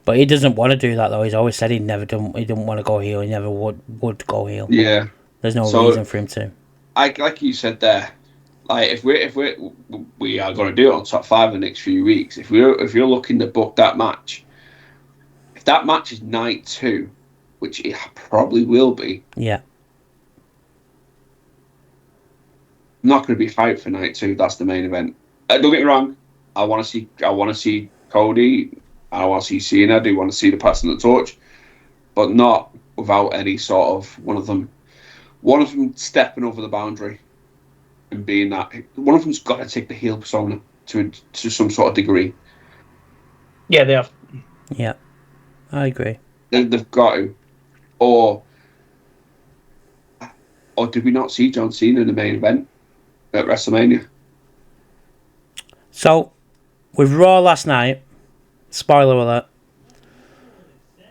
[SPEAKER 3] But he doesn't want to do that though. He's always said he didn't want to go heel. He never would go heel.
[SPEAKER 2] Yeah.
[SPEAKER 3] There's no reason for him to.
[SPEAKER 2] Like you said there, like if we are going to do it on top 5 in the next few weeks. If you're looking to book that match, if that match is night 2, which it probably will be,
[SPEAKER 3] Yeah.
[SPEAKER 2] I'm not going to be hyped for night 2. That's the main event. Don't get me wrong. I want to see Cody. I want to see Cena. I do want to see the passing of the torch, but not without any sort of one of them stepping over the boundary and being that. One of them's got to take the heel persona to some sort of degree.
[SPEAKER 4] Yeah, they have.
[SPEAKER 3] Yeah, I agree.
[SPEAKER 2] They've got to. Or did we not see John Cena in the main event at WrestleMania?
[SPEAKER 3] So, with Raw last night, spoiler alert,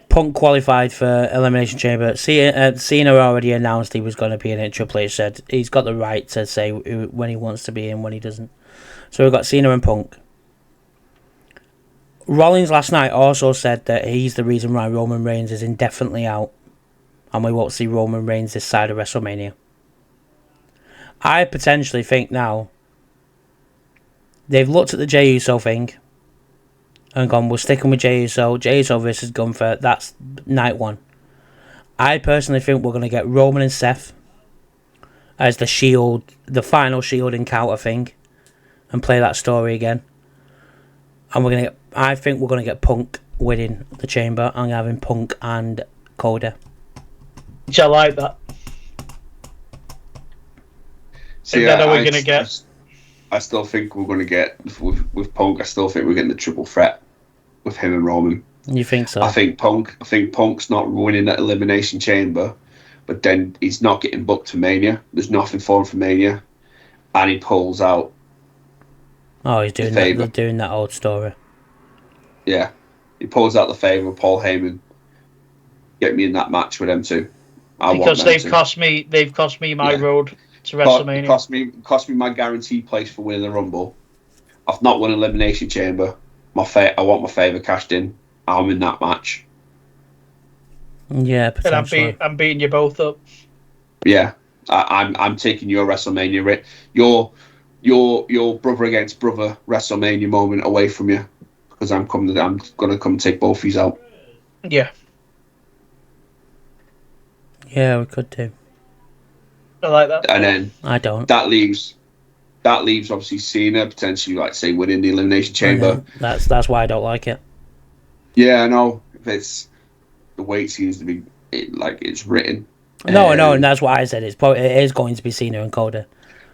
[SPEAKER 3] Punk qualified for Elimination Chamber. Cena already announced he was going to be in it. Triple H said he's got the right to say when he wants to be in, when he doesn't. So we've got Cena and Punk. Rollins last night also said that he's the reason why Roman Reigns is indefinitely out, and we won't see Roman Reigns this side of WrestleMania. I potentially think now they've looked at the Jey Uso thing and gone, we're sticking with Jey Uso. Jey Uso versus Gunther, that's night 1. I personally think we're going to get Roman and Seth as the Shield, the final Shield encounter thing, and play that story again. And I think we're going to get Punk winning the Chamber and having Punk and Cody.
[SPEAKER 4] Which I like that.
[SPEAKER 2] See,
[SPEAKER 4] and then are we going to get...
[SPEAKER 2] I still think we're going to get, with Punk, I still think we're getting the triple threat with him and Roman.
[SPEAKER 3] You think so?
[SPEAKER 2] I think Punk's not winning that Elimination Chamber, but then he's not getting booked for Mania. There's nothing for him for Mania, and he pulls out.
[SPEAKER 3] Oh, he's doing that old story.
[SPEAKER 2] Yeah, he pulls out the favour of Paul Heyman. Get me in that match with them two.
[SPEAKER 4] Because they've cost me my road to WrestleMania.
[SPEAKER 2] Cost me my guaranteed place for winning the Rumble. I've not won Elimination Chamber. I want my favour cashed in. I'm in that match.
[SPEAKER 3] Yeah, potentially.
[SPEAKER 4] And I'm beating you both up.
[SPEAKER 2] Yeah, I'm taking your WrestleMania, your brother against brother WrestleMania moment away from you, because I'm gonna come take both of you out.
[SPEAKER 4] Yeah.
[SPEAKER 3] Yeah, we could do.
[SPEAKER 4] I like that.
[SPEAKER 2] And then
[SPEAKER 3] I don't.
[SPEAKER 2] that leaves obviously Cena potentially, like say, winning the Elimination Chamber.
[SPEAKER 3] That's why I don't like it.
[SPEAKER 2] Yeah, I know. It's the way it seems to be, it's written.
[SPEAKER 3] No, I know, and that's what I said. It is going to be Cena and Cody.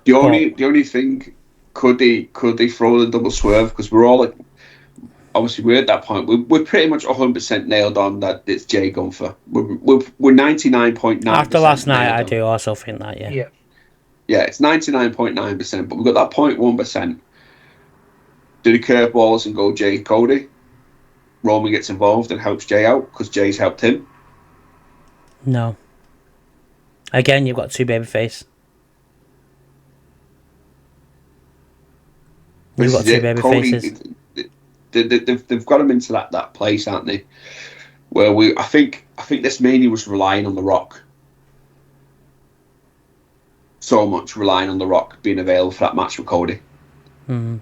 [SPEAKER 2] The only thing, could they throw the double swerve? Because we're all obviously we're at that point. We're pretty much 100% nailed on that it's Jay Gunther. We're 99.9%.
[SPEAKER 3] After last night, I do also think that. Yeah.
[SPEAKER 2] Yeah, it's 99.9%, but we've got that 0.1%. Do the curveballs and go Jay Cody? Roman gets involved and helps Jay out because Jay's helped him.
[SPEAKER 3] No. Again, you've got two babyface. We've got two baby faces.
[SPEAKER 2] They've got him into that place, aren't they? Where I think this Mania was relying on The Rock. So much relying on The Rock being available for that match with Cody.
[SPEAKER 3] Mm-hmm.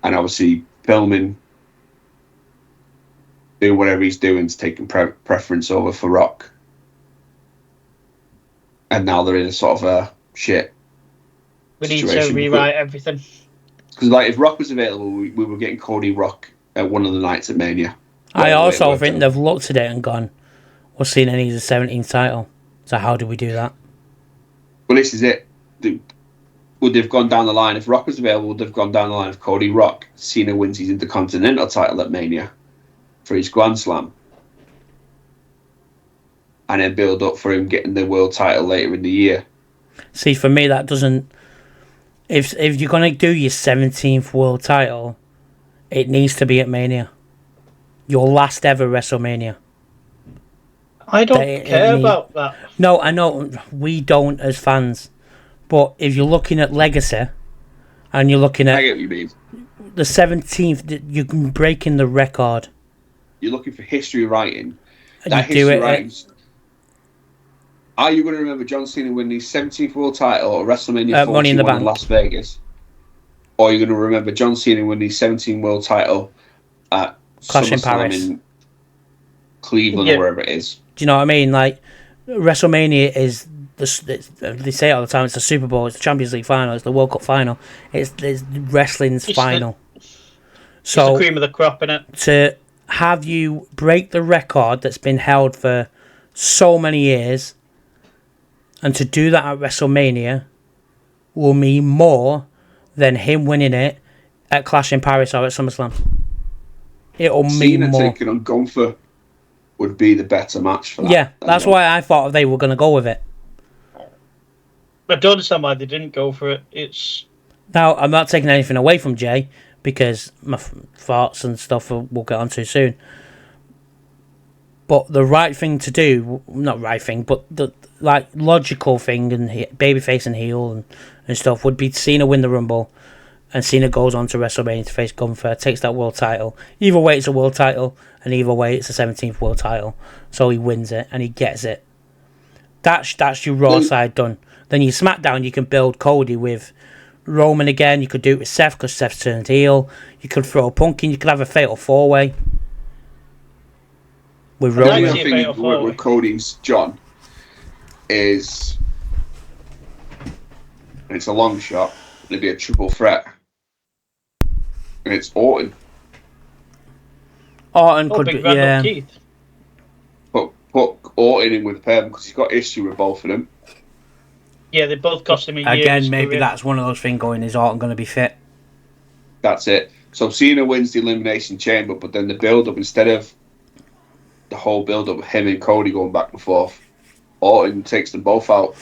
[SPEAKER 2] And obviously filming, doing whatever he's doing, is taking preference over for Rock. And now they're in a sort of a shit
[SPEAKER 4] We need to rewrite everything.
[SPEAKER 2] Because like if Rock was available, we were getting Cody Rock at one of the nights at Mania.
[SPEAKER 3] I also think they've looked at it and gone, "Well, Cena needs a 17th title. So how do we do that?"
[SPEAKER 2] Well, this is it. Would they've gone down the line if Rock was available? Would they've gone down the line of Cody Rock? Cena wins his Intercontinental title at Mania for his Grand Slam, and then build up for him getting the world title later in the year.
[SPEAKER 3] See, for me, that doesn't. If you're gonna do your 17th world title, it needs to be at Mania. Your last ever WrestleMania.
[SPEAKER 4] I don't care about that.
[SPEAKER 3] No, I know we don't as fans, but if you're looking at legacy, and you're looking at
[SPEAKER 2] I get what you mean.
[SPEAKER 3] The 17th, you're breaking the record.
[SPEAKER 2] You're looking for history writing.
[SPEAKER 3] And
[SPEAKER 2] that
[SPEAKER 3] you do
[SPEAKER 2] history
[SPEAKER 3] it.
[SPEAKER 2] writings. Are you going to remember John Cena winning his 17th world title at WrestleMania 41
[SPEAKER 3] Money in the Bank.
[SPEAKER 2] Las Vegas? Or are you going to remember John Cena winning his 17th world title at
[SPEAKER 3] Clash in
[SPEAKER 2] SummerSlam
[SPEAKER 3] Paris,
[SPEAKER 2] in Cleveland or wherever it is?
[SPEAKER 3] Do you know what I mean? Like, WrestleMania is they say it all the time. It's the Super Bowl. It's the Champions League final. It's the World Cup final. It's wrestling's final.
[SPEAKER 4] It's the cream of the crop, innit?
[SPEAKER 3] To have you break the record that's been held for so many years, and to do that at WrestleMania will mean more than him winning it at Clash in Paris or at SummerSlam. It'll mean more.
[SPEAKER 2] Cena taking on Gunther would be the better match for that.
[SPEAKER 3] Yeah, that's why I thought they were going to go with it.
[SPEAKER 4] I don't understand why they didn't go for it.
[SPEAKER 3] Now, I'm not taking anything away from Jay, because my thoughts and stuff we'll get on to soon. But the right thing to do, not right thing, but the logical thing, and babyface and heel and stuff, would be Cena win the Rumble, and Cena goes on to WrestleMania to face Gunther, takes that world title. Either way, it's a world title, and either way, it's a 17th world title. So he wins it, and he gets it. That's your Raw side done. Then your SmackDown, you can build Cody with Roman again. You could do it with Seth, because Seth's turned heel. You could throw Punk in. You could have a fatal 4-way. With Roman.
[SPEAKER 2] The thing with Cody's John is, and it's a long shot, it'd be a triple threat. And it's Orton.
[SPEAKER 3] Orton could be, yeah.
[SPEAKER 2] Put Orton in with Pam, because he's got issue with both of them.
[SPEAKER 4] Yeah, they both cost him a year.
[SPEAKER 3] Again, maybe that's one of those things going, is Orton going to be fit?
[SPEAKER 2] That's it. So Cena wins the Elimination Chamber, but then the build-up, instead of the whole build-up of him and Cody going back and forth, Orton takes them both out.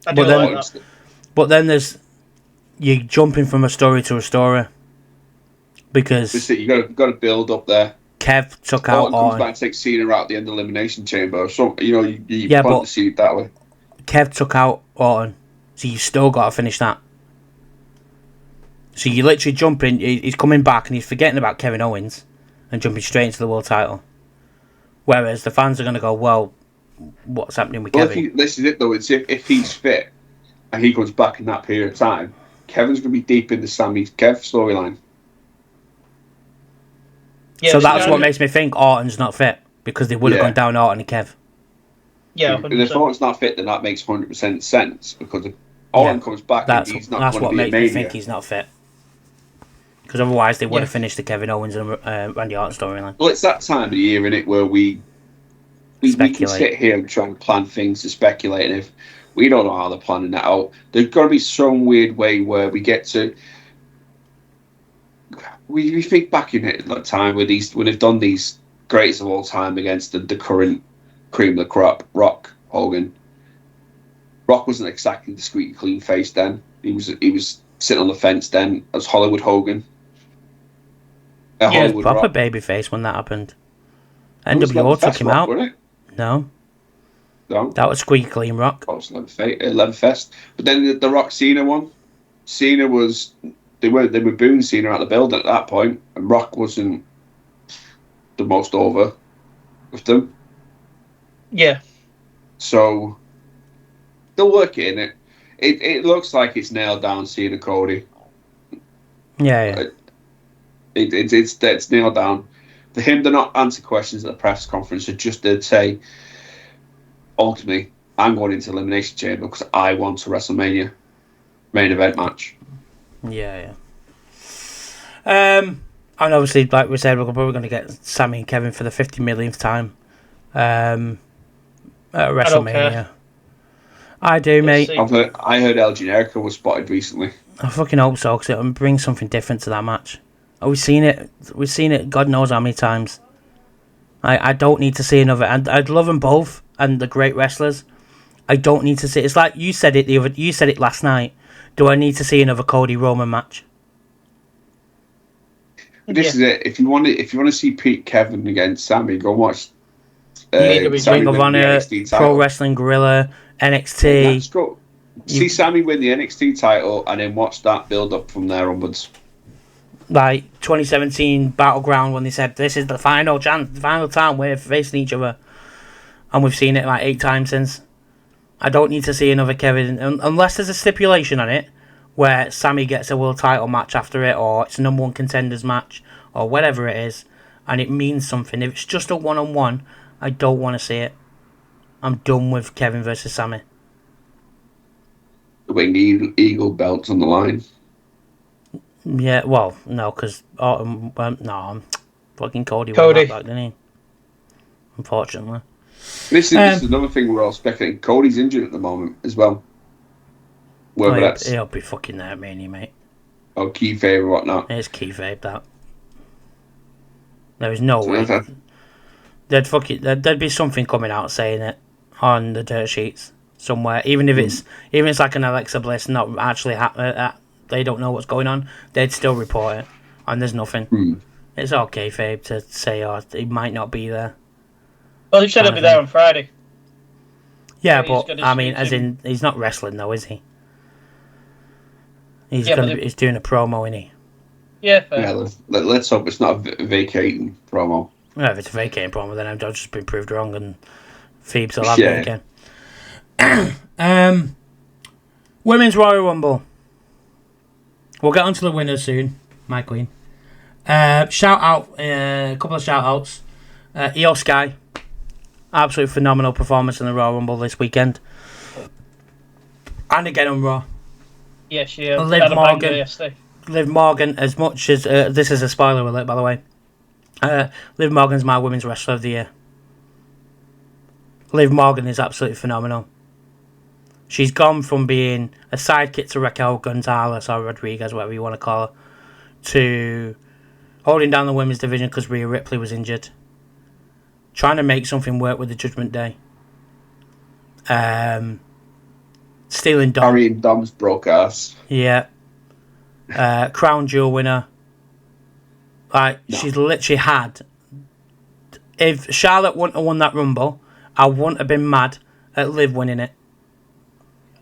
[SPEAKER 3] But then there's, you're jumping from a story to a story, because
[SPEAKER 2] you got to build up there.
[SPEAKER 3] Kev took out
[SPEAKER 2] Orton. Comes back and takes Cena out at the end of the Elimination Chamber. So you plant the seed that way.
[SPEAKER 3] Kev took out Orton, so you still got to finish that. So you literally jumping. He's coming back and he's forgetting about Kevin Owens and jumping straight into the world title. Whereas the fans are going to go, well, what's happening with Kevin?
[SPEAKER 2] This is it though. It's if he's fit and he comes back in that period of time, Kevin's going to be deep in the Sami Kev storyline.
[SPEAKER 3] Yeah, so that's what makes me think Orton's not fit, because they would have gone down Orton and Kev.
[SPEAKER 4] Yeah,
[SPEAKER 2] If
[SPEAKER 4] 100%.
[SPEAKER 2] Orton's not fit, then that makes 100% sense because if Orton comes back and he's not going to
[SPEAKER 3] what
[SPEAKER 2] be a
[SPEAKER 3] makes me think
[SPEAKER 2] Mania.
[SPEAKER 3] he's not fit. Because otherwise they would
[SPEAKER 4] Yeah.
[SPEAKER 3] have finished the Kevin Owens and Randy Orton storyline.
[SPEAKER 2] Well, it's that time of the year, innit, where we can
[SPEAKER 3] Speculate.
[SPEAKER 2] sit here and try and plan things to speculate, and if we don't know how they're planning that out, there's got to be some weird way where we get to. We think back in it at that time when they've done these greatest of all time against the current cream of the crop, Rock Hogan. Rock wasn't exactly the squeaky clean face then. He was sitting on the fence then as Hollywood Hogan. Hollywood
[SPEAKER 3] proper
[SPEAKER 2] Rock.
[SPEAKER 3] babyface when that happened.
[SPEAKER 2] It was
[SPEAKER 3] NWO took him
[SPEAKER 2] Rock,
[SPEAKER 3] out.
[SPEAKER 2] Wasn't it?
[SPEAKER 3] No,
[SPEAKER 2] No,
[SPEAKER 3] that was Squeaky Clean Rock.
[SPEAKER 2] that was Leatherfest. But then the Rock Cena one. Cena was they were booing Cena out the building at that point, and Rock wasn't the most over with them.
[SPEAKER 4] Yeah.
[SPEAKER 2] So they'll work it in it. It looks like it's nailed down. Cena Cody.
[SPEAKER 3] Yeah.
[SPEAKER 2] It's nailed down. For him, they're not answer questions at the press conference. They're just to say, ultimately, I'm going into Elimination Chamber because I want a WrestleMania main event match.
[SPEAKER 3] Yeah. And obviously, like we said, we're probably going to get Sammy and Kevin for the 50 millionth time at WrestleMania. I do, mate.
[SPEAKER 2] I heard El Generico was spotted recently.
[SPEAKER 3] I fucking hope so, because it'll bring something different to that match. We've seen it God knows how many times. I don't need to see another, and I'd love them both, and the great wrestlers. I don't need to see. It's like you said it last night. Do I need to see another Cody Roman match?
[SPEAKER 2] This is it. If you want to see Pete Kevin against Sammy, go watch.
[SPEAKER 3] Ring of Honor, Pro Wrestling Guerrilla, NXT.
[SPEAKER 2] Let's go. See Sammy win the NXT title, and then watch that build up from there onwards.
[SPEAKER 3] Like 2017 Battleground when they said this is the final chance, the final time we're facing each other, and we've seen it like 8 times since. I don't need to see another Kevin unless there's a stipulation on it where Sammy gets a world title match after it, or it's a number one contenders match, or whatever it is, and it means something. If it's just a one-on-one, I don't want to see it. I'm done with Kevin versus Sammy.
[SPEAKER 2] The Winged Eagle belts on the line.
[SPEAKER 3] Yeah, well, no, because fucking Cody won that back, didn't he? Unfortunately.
[SPEAKER 2] This is another thing we're all speculating. Cody's injured at the moment as well. Whether
[SPEAKER 3] he'll be fucking there, Mania, mate.
[SPEAKER 2] Or kayfabe or whatnot.
[SPEAKER 3] It's kayfabe, that. There is no way. There'd be something coming out saying it on the dirt sheets somewhere. Even if it's like an Alexa Bliss, not actually they don't know what's going on, they'd still report it, and there's nothing. It's all kayfabe to say, he might not be there.
[SPEAKER 4] Well, he said he'll be there on Friday.
[SPEAKER 3] Yeah, but I mean, as in, he's not wrestling though, is he? He's doing a promo, isn't he?
[SPEAKER 4] Yeah, fair.
[SPEAKER 2] Yeah, let's hope it's not a vacating promo.
[SPEAKER 3] Well, if it's a vacating promo, then I've just been proved wrong, and Phoebe's will have me again. Women's Royal Rumble. We'll get onto the winners soon, my queen. A couple of shout outs. Io Sky, absolutely phenomenal performance in the Royal Rumble this weekend, and again on Raw.
[SPEAKER 4] Yeah, she had a banger yesterday.
[SPEAKER 3] Liv Morgan, as much as this is a spoiler alert, by the way. Liv Morgan's my Women's Wrestler of the Year. Liv Morgan is absolutely phenomenal. She's gone from being a sidekick to Raquel Gonzalez or Rodriguez, whatever you want to call her, to holding down the women's division because Rhea Ripley was injured, trying to make something work with the Judgment Day, stealing Dom.
[SPEAKER 2] Carrying Dom's broke ass.
[SPEAKER 3] Yeah. Crown Jewel winner. She's literally had. If Charlotte wouldn't have won that Rumble, I wouldn't have been mad at Liv winning it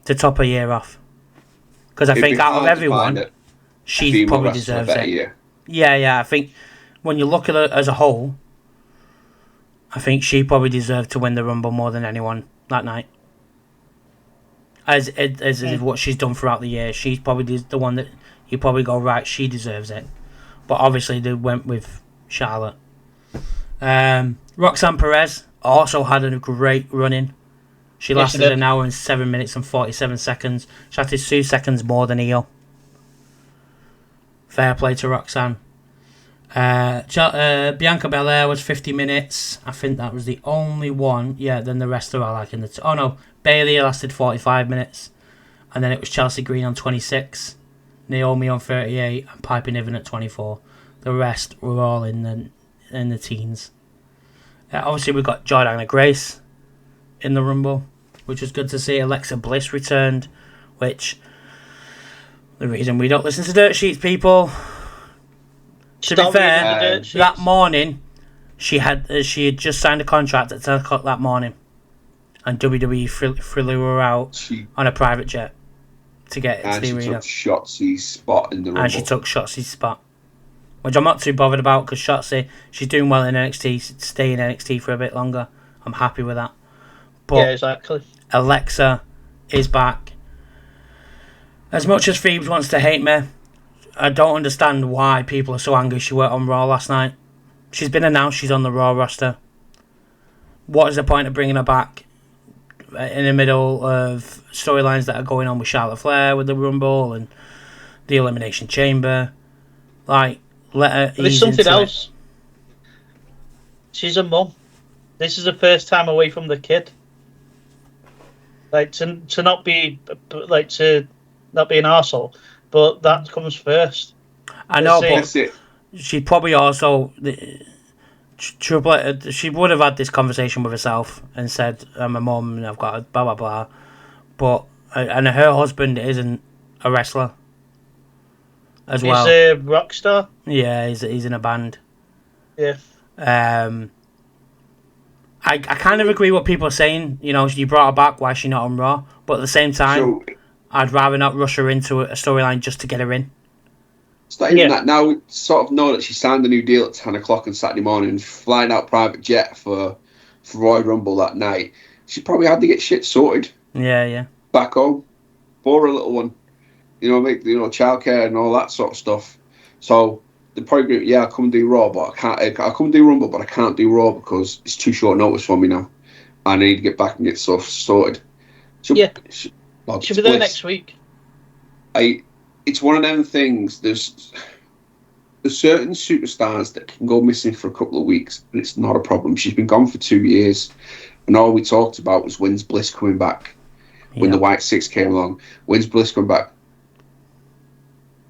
[SPEAKER 3] to top a year off. Because I think out of everyone, she probably deserves it. Yeah. I think when you look at her as a whole, I think she probably deserved to win the Rumble more than anyone that night. As what she's done throughout the year, she's probably the one that you probably go, right, she deserves it. But obviously they went with Charlotte. Roxanne Perez also had a great run-in. She
[SPEAKER 4] Yes, she
[SPEAKER 3] lasted
[SPEAKER 4] did.
[SPEAKER 3] an hour and 7 minutes and 47 seconds. She lasted 2 seconds more than Io. Fair play to Roxanne. Bianca Belair was 50 minutes. I think that was the only one. Yeah, then the rest are like in the... Oh no, Bayley lasted 45 minutes. And then it was Chelsea Green on 26, Naomi on 38, and Piper Niven at 24. The rest were all in the teens. Obviously, we got Jordana Grace in the Rumble, which was good to see. Alexa Bliss returned, which... The reason we don't listen to dirt sheets, people... To be fair, that morning, she had just signed a contract at 10 o'clock that morning. And WWE flew her out on a private jet to get into the arena.
[SPEAKER 2] And she took Shotzi's spot in the Rumble.
[SPEAKER 3] And she took Shotzi's spot. Which I'm not too bothered about, because Shotzi, she's doing well in NXT, stay in NXT for a bit longer. I'm happy with that. But
[SPEAKER 4] yeah, exactly.
[SPEAKER 3] Alexa is back. As much as Phoebes wants to hate me, I don't understand why people are so angry she weren't on Raw last night. She's been announced she's on the Raw roster. What is the point of bringing her back in the middle of storylines that are going on with Charlotte Flair, with the Rumble and the Elimination Chamber? Like, let her ease
[SPEAKER 4] There's something
[SPEAKER 3] into
[SPEAKER 4] else. She's a mum. This is the first time away from the kid. Like, to not be like to not be an arsehole, but that comes first.
[SPEAKER 3] I know, but she probably also she would have had this conversation with herself and said, "I'm a mum and I've got a blah blah blah," but and her husband isn't a wrestler as well.
[SPEAKER 4] He's a rock star.
[SPEAKER 3] Yeah, he's in a band.
[SPEAKER 4] Yeah.
[SPEAKER 3] I kind of agree what people are saying. You know, you brought her back. Why is she not on Raw? But at the same time, I'd rather not rush her into a storyline just to get her in.
[SPEAKER 2] It's not even that. Now we sort of know that she signed a new deal at 10 o'clock on Saturday morning, flying out private jet for Royal Rumble that night. She probably had to get shit sorted.
[SPEAKER 3] Yeah.
[SPEAKER 2] Back home for a little one. Make childcare and all that sort of stuff. So they probably I'll come and do Raw, but I can't. I'll come and do Rumble, but I can't do Raw because it's too short notice for me now. I need to get back and get stuff sorted.
[SPEAKER 4] She'll be there next week.
[SPEAKER 2] It's one of them things. There's certain superstars that can go missing for a couple of weeks, and it's not a problem. She's been gone for 2 years, and all we talked about was when's Bliss coming back. When the White Six came along, when's Bliss coming back?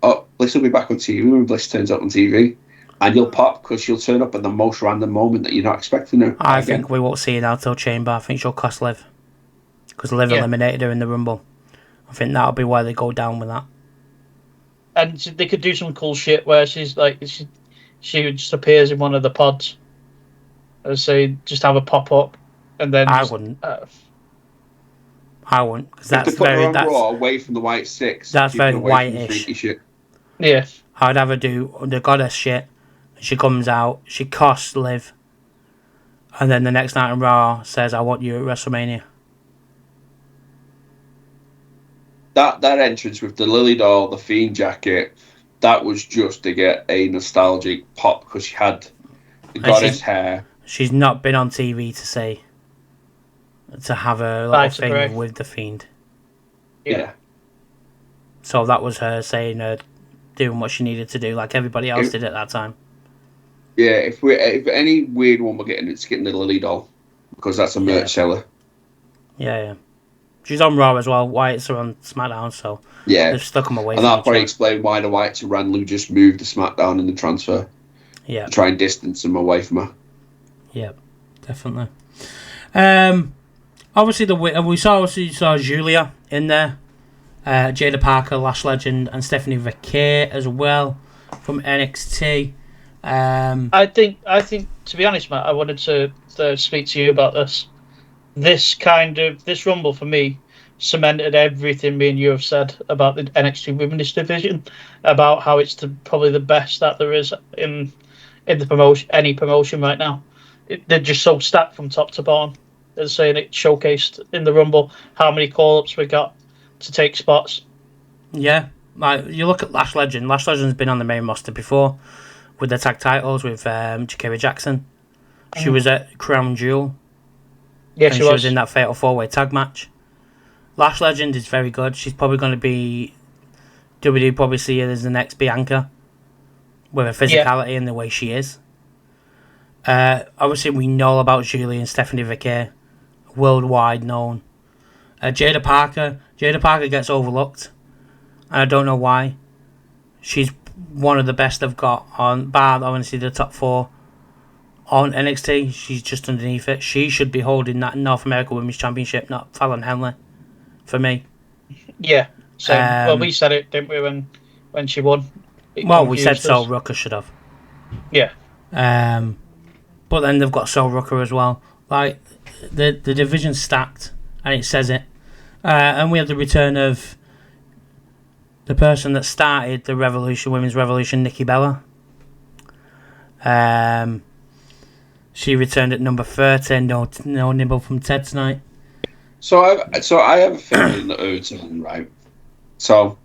[SPEAKER 2] Oh, Bliss will be back on TV when Bliss turns up on TV, and you'll pop because she'll turn up at the most random moment that you're not expecting her.
[SPEAKER 3] I think we won't see her now till Chamber. I think she'll cost Liv, because Liv eliminated her in the Rumble. I think that'll be why they go down with that. And
[SPEAKER 4] they could do some cool shit where she's like she just appears in one of the pods. Let's say just have a pop up, and then
[SPEAKER 3] I wouldn't. I wouldn't, because that's very
[SPEAKER 2] Raw away from the White Six.
[SPEAKER 3] That's very whitish.
[SPEAKER 2] Shit.
[SPEAKER 4] Yeah,
[SPEAKER 3] I'd have her do the goddess shit. She comes out, she costs Liv, and then the next night on Raw says, "I want you at WrestleMania."
[SPEAKER 2] That entrance with the Lily doll, the Fiend jacket, that was just to get a nostalgic pop because she had the goddess hair. She's
[SPEAKER 3] not been on TV to have a little thing with the Fiend.
[SPEAKER 2] Yeah.
[SPEAKER 3] So that was her saying, doing what she needed to do, like everybody else did at that time.
[SPEAKER 2] Yeah, if any weird one we're getting, it's getting the Lily doll because that's a merch seller.
[SPEAKER 3] Yeah. She's on Raw as well. Wyatt's are on SmackDown, so they've stuck them away.
[SPEAKER 2] And that'll probably explain why the Wyatt's and Randall just moved to SmackDown in the transfer.
[SPEAKER 3] Yeah.
[SPEAKER 2] To try and distance them away from her.
[SPEAKER 3] Yeah, definitely. Obviously, we saw Julia in there. Jada Parker, Lash Legend, and Stephanie Vaquer as well from NXT.
[SPEAKER 4] I think to be honest, Matt, I wanted to speak to you about this. This Rumble for me cemented everything me and you have said about the NXT Women's division, about how it's probably the best that there is in the promotion, any promotion right now. They're just so stacked from top to bottom. As saying, it showcased in the Rumble how many call-ups we got to take spots.
[SPEAKER 3] Yeah, like you look at Lash Legend. Lash Legend's been on the main roster before with the tag titles with Jakira Jackson. She was at Crown Jewel.
[SPEAKER 4] Yeah,
[SPEAKER 3] and
[SPEAKER 4] she
[SPEAKER 3] she was
[SPEAKER 4] was.
[SPEAKER 3] in that Fatal 4-Way tag match. Lash Legend is very good. She's probably going to be... WWE probably see her as the next Bianca. With her physicality and the way she is. Obviously, we know about Julie and Stephanie Vickers. Worldwide known. Jada Parker. Jada Parker gets overlooked. And I don't know why. She's one of the best they've got on, bar obviously the top 4 on NXT. She's just underneath it. She should be holding that North America Women's Championship, not Fallon Henley, for me.
[SPEAKER 4] Yeah. So well, we said it, didn't we, when she won?
[SPEAKER 3] We said Sol Rucker should have.
[SPEAKER 4] Yeah.
[SPEAKER 3] But then they've got Sol Rucker as well. Like the division's stacked, and it says it. And we have the return of the person that started the Revolution, Women's Revolution, Nikki Bella. She returned at number 30. No nibble from Ted tonight.
[SPEAKER 2] So I have a feeling that her turn, right? So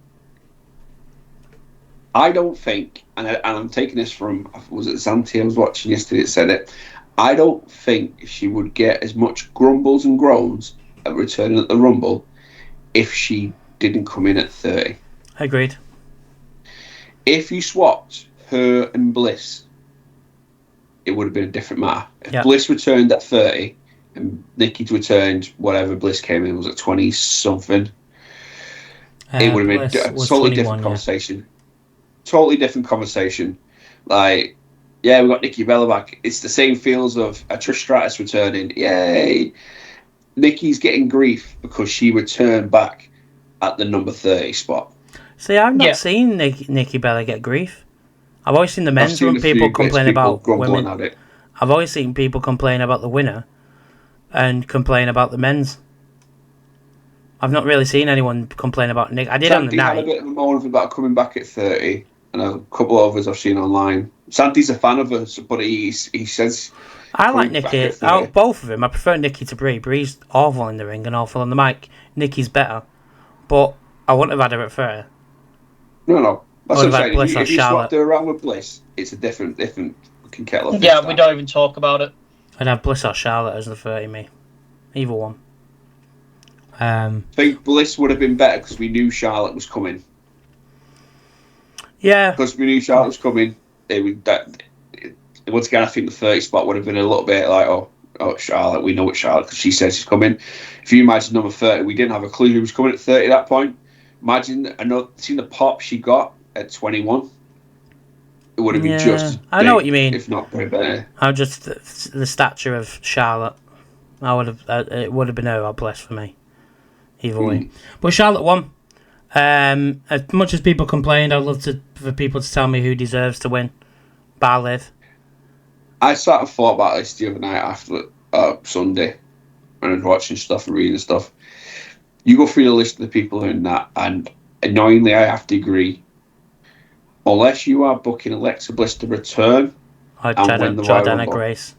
[SPEAKER 2] I don't think, and I'm taking this from, was it Zanti I was watching yesterday that said it, I don't think she would get as much grumbles and groans at returning at the Rumble if she didn't come in at 30.
[SPEAKER 3] Agreed.
[SPEAKER 2] If you swapped her and Bliss, it would have been a different matter. If Bliss returned at 30 and Nikki's returned, whatever Bliss came in, was at 20-something, it would have been a totally different conversation. Totally different conversation. Like, yeah, we got Nikki Bella back. It's the same feels of a Trish Stratus returning. Yay! Nikki's getting grief because she returned back at the number 30 spot.
[SPEAKER 3] See, I've not seen Nikki Bella get grief. I've always seen the men's room people complain about women. I've always seen people complain about the winner and complain about the men's. I've not really seen anyone complain about Nick. I did on the night.
[SPEAKER 2] Had a bit of a moan about coming back at 30, and a couple of others I've seen online. Santi's a fan of her, but he says...
[SPEAKER 3] I like Nikki. Both of them. I prefer Nikki to Brie. Brie's awful in the ring and awful on the mic. Nikki's better. But I wouldn't have had her at 30.
[SPEAKER 2] No. That's what I'm saying.
[SPEAKER 3] Bliss
[SPEAKER 2] if you swapped her around with Bliss, it's a different fucking kettle of fish.
[SPEAKER 4] Yeah, we don't even talk about it.
[SPEAKER 3] I'd have Bliss or Charlotte as the 30, me. Either one.
[SPEAKER 2] I think Bliss would have been better because we knew Charlotte was coming.
[SPEAKER 3] Yeah.
[SPEAKER 2] Because we knew Charlotte was coming. Once again, I think the 30 spot would have been a little bit like, oh Charlotte, we know it's Charlotte because she says she's coming. If you imagine number 30, we didn't have a clue who was coming at 30 at that point. Imagine seeing the pop she got at 21. It would have been just.
[SPEAKER 3] I know what you mean.
[SPEAKER 2] If not better.
[SPEAKER 3] I'm just the stature of Charlotte. It would have been her or Bliss for me. Either way. But Charlotte won. As much as people complained, I'd love for people to tell me who deserves to win. Bar Liv.
[SPEAKER 2] I sat and thought about this the other night after Sunday, when I was watching stuff and reading stuff. You go through the list of the people in that, and annoyingly, I have to agree. Unless you are booking Alexa Bliss to return and win the Royal Rumble,
[SPEAKER 3] Grace,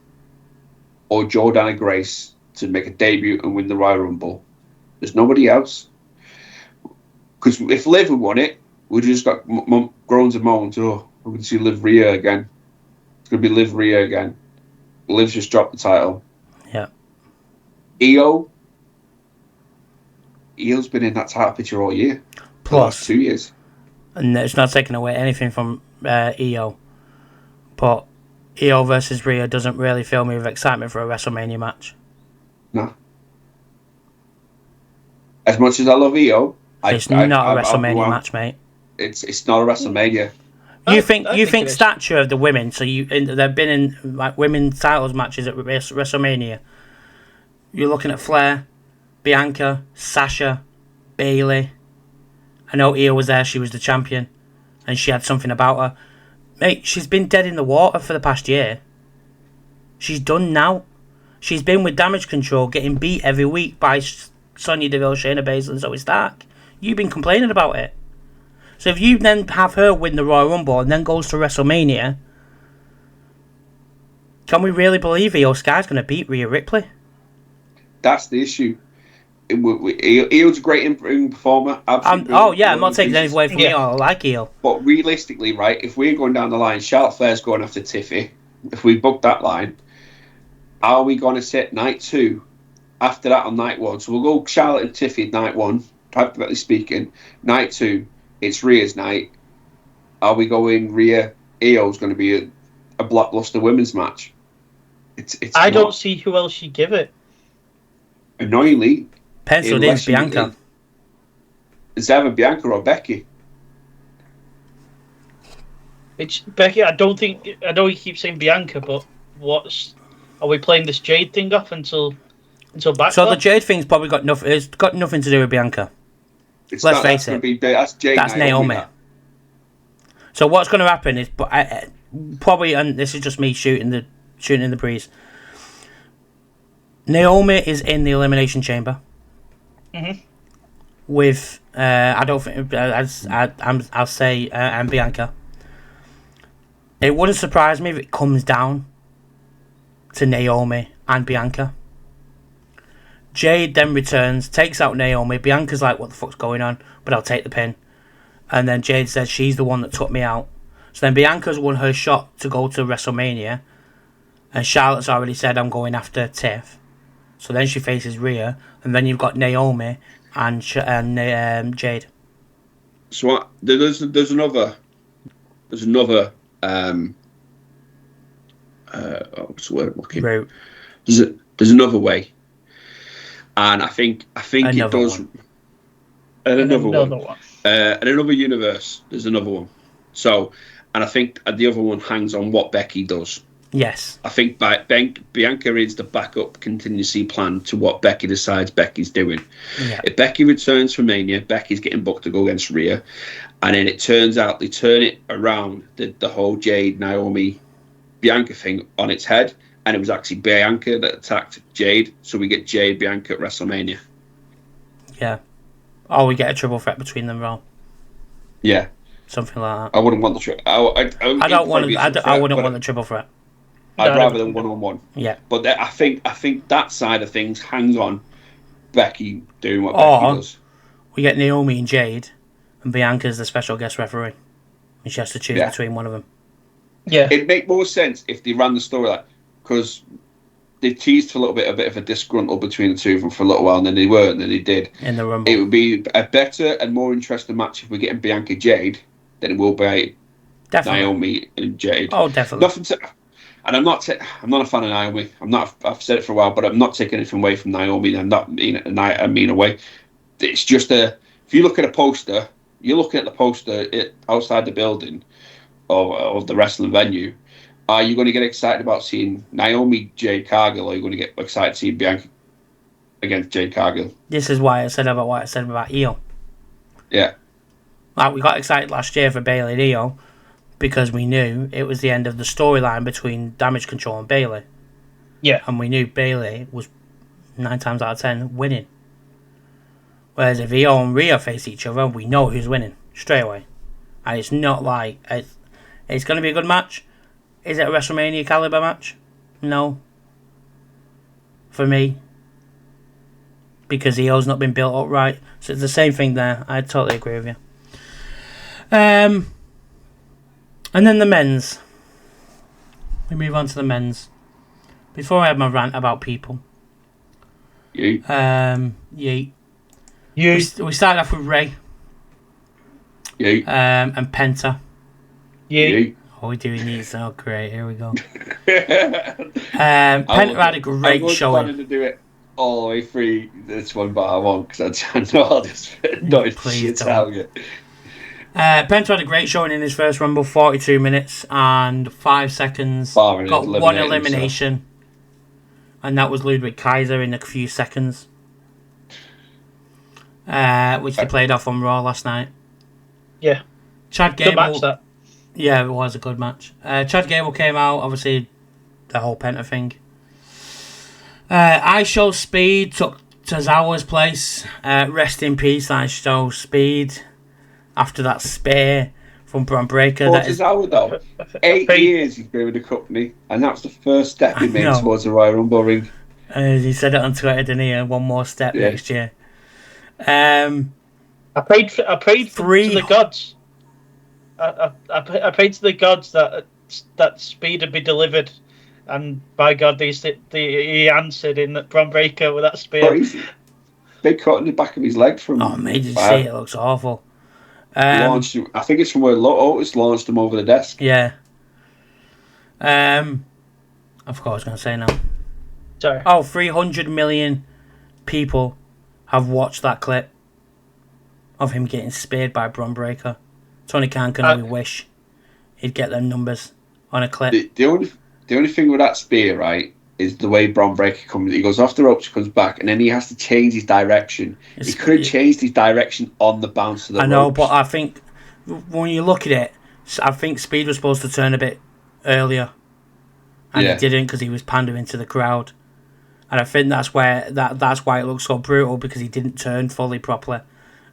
[SPEAKER 2] or Jordana Grace to make a debut and win the Royal Rumble, there's nobody else. Because if Liv had won it, we'd just got groans and moans. Oh, we're going to see Liv Rhea again. It's going to be Liv Rhea again. Liv's just dropped the title.
[SPEAKER 3] Yeah.
[SPEAKER 2] Io's been in that title picture all year.
[SPEAKER 3] Plus,
[SPEAKER 2] the last 2 years.
[SPEAKER 3] And it's not taking away anything from Io. But Io versus Rhea doesn't really fill me with excitement for a WrestleMania match.
[SPEAKER 2] No. As much as I love Io,
[SPEAKER 3] it's not a WrestleMania match, mate.
[SPEAKER 2] It's not a WrestleMania.
[SPEAKER 3] You think stature of the women? So they've been in like women's titles matches at WrestleMania. You're looking at Flair, Bianca, Sasha, Bayley. I know Io was there. She was the champion, and she had something about her. Mate, she's been dead in the water for the past year. She's done now. She's been with Damage Control, getting beat every week by Sonya Deville, Shayna Baszler, and Zoe Stark. You've been complaining about it. So if you then have her win the Royal Rumble and then goes to WrestleMania, can we really believe Io Sky's going to beat Rhea Ripley?
[SPEAKER 2] That's the issue. Io's a great in performer.
[SPEAKER 3] I'm not taking anything away from Io. I like Io.
[SPEAKER 2] But realistically, right, if we're going down the line, Charlotte Flair's going after Tiffy. If we book that line, are we going to set night 2 after that on night 1. So we'll go Charlotte and Tiffy night 1, hypothetically speaking. Night 2, it's Rhea's night. Are we going Rhea? Io's going to be a blockbuster women's match.
[SPEAKER 4] I don't see who else you give it.
[SPEAKER 2] Annoyingly,
[SPEAKER 3] penciled in Bianca.
[SPEAKER 2] It's either Bianca or Becky.
[SPEAKER 4] It's Becky. I know you keep saying Bianca, but are we playing this Jade thing off until back?
[SPEAKER 3] So the Jade thing's probably got nothing. It's got nothing to do with Bianca.
[SPEAKER 2] Let's face it. That's Jade.
[SPEAKER 3] That's Naomi. So what's going to happen is, probably, and this is just me shooting in the breeze. Naomi is in the Elimination Chamber.
[SPEAKER 4] Mm-hmm.
[SPEAKER 3] With I don't think I'll say and Bianca. It wouldn't surprise me if it comes down to Naomi and Bianca. Jade then returns, takes out Naomi. Bianca's like, what the fuck's going on? But I'll take the pin. And then Jade says she's the one that took me out. So then Bianca's won her shot to go to WrestleMania. And Charlotte's already said, I'm going after Tiff. So then she faces Rhea. And then you've got Naomi and Jade.
[SPEAKER 2] So there's another what's the word I'm looking?
[SPEAKER 3] Route.
[SPEAKER 2] There's another way. And I think
[SPEAKER 3] Another
[SPEAKER 2] it does.
[SPEAKER 3] One.
[SPEAKER 2] And another one.
[SPEAKER 4] one.
[SPEAKER 2] And another universe. There's another one. So, and I think the other one hangs on what Becky does.
[SPEAKER 3] Yes.
[SPEAKER 2] I think Bianca is the backup contingency plan to what Becky decides Becky's doing.
[SPEAKER 3] Yeah.
[SPEAKER 2] If Becky returns from Mania, Becky's getting booked to go against Rhea. And then it turns out they turn it around, the whole Jade, Naomi, Bianca thing on its head. And it was actually Bianca that attacked Jade. So we get Jade, Bianca at WrestleMania.
[SPEAKER 3] Yeah. Or we get a triple threat between them all.
[SPEAKER 2] Yeah.
[SPEAKER 3] Something like that.
[SPEAKER 2] I wouldn't want the triple. I
[SPEAKER 3] wouldn't want the triple threat.
[SPEAKER 2] I'd rather than one-on-one.
[SPEAKER 3] Yeah.
[SPEAKER 2] But I think that side of things hangs on Becky doing what Becky does.
[SPEAKER 3] We get Naomi and Jade, and Bianca's the special guest referee. And she has to choose between one of them.
[SPEAKER 4] Yeah.
[SPEAKER 2] It'd make more sense if they ran the storyline, because they teased for a bit of a disgruntled between the two of them for a little while, and then they weren't, and then they did.
[SPEAKER 3] In the Rumble.
[SPEAKER 2] It would be a better and more interesting match if we're getting Bianca Jade than it will be Naomi and Jade.
[SPEAKER 3] Oh, definitely.
[SPEAKER 2] And I'm not a fan of Naomi. I've said it for a while, but I'm not taking anything away from Naomi. I'm not mean away. It's just if you look at a poster, you're looking at the poster outside the building of the wrestling venue. Are you going to get excited about seeing Naomi Jade Cargill, or are you going to get excited to see Bianca against Jade Cargill?
[SPEAKER 3] This is why I said about what I said about Io.
[SPEAKER 2] Yeah.
[SPEAKER 3] Like, we got excited last year for Bayley and Io, because we knew it was the end of the storyline between Damage Control and Bayley.
[SPEAKER 4] Yeah.
[SPEAKER 3] And we knew Bayley was 9 times out of 10 winning. Whereas if Io and Rhea face each other, we know who's winning straight away. And it's not like... It's going to be a good match. Is it a WrestleMania caliber match? No. For me. Because Io's not been built up right. So it's the same thing there. I totally agree with you. And then the men's. We move on to the men's. Before I have my rant about people.
[SPEAKER 2] Yeet.
[SPEAKER 3] Yeet. We started off with Ray.
[SPEAKER 2] Yeet.
[SPEAKER 3] And Penta.
[SPEAKER 2] Yeet.
[SPEAKER 3] Oh, we're doing these. Oh, great. Here we go. Penta had a great showing.
[SPEAKER 2] I wanted to do it all the way through this one, but I won't, because I know I'll just not shit out of it.
[SPEAKER 3] Penta had a great showing in his first Rumble, 42 minutes and 5 seconds. Got one elimination. And that was Ludwig Kaiser in a few seconds. Which they played off on Raw last night.
[SPEAKER 4] Yeah.
[SPEAKER 3] Chad Gable.
[SPEAKER 4] Good match, that.
[SPEAKER 3] Yeah, it was a good match. Chad Gable came out, obviously, the whole Penta thing. I Show Speed took Tozawa's place. Rest in peace, I Show Speed. After that spear from Braun Breaker.
[SPEAKER 2] Tozawa, though, 8 years he's been with the company, and that's the first step he made towards the Royal Rumble ring.
[SPEAKER 3] He said it on Twitter, didn't he? One more step next year. I
[SPEAKER 4] prayed to the gods. I prayed to the gods that Speed would be delivered And by God, he answered in that Bron Breakker with that spear.
[SPEAKER 2] Crazy. Big cut in the back of his leg from.
[SPEAKER 3] Oh, mate, did you see it? It looks awful.
[SPEAKER 2] Launched him. I think it's from where Otis launched him over the desk.
[SPEAKER 3] Yeah. I forgot what I was going to say now.
[SPEAKER 4] Sorry.
[SPEAKER 3] Oh, 300 million people have watched that clip of him getting speared by Bron Breakker. Tony Khan can only wish he'd get them numbers on a clip.
[SPEAKER 2] The only thing with that spear, right, is the way Bron Breakker comes. He goes off the ropes, comes back, and then he has to change his direction. He could have changed his direction on the bounce of the ropes.
[SPEAKER 3] I know, but I think when you look at it, I think Speed was supposed to turn a bit earlier, and he didn't because he was pandering to the crowd. And I think that's why it looks so brutal, because he didn't turn fully properly.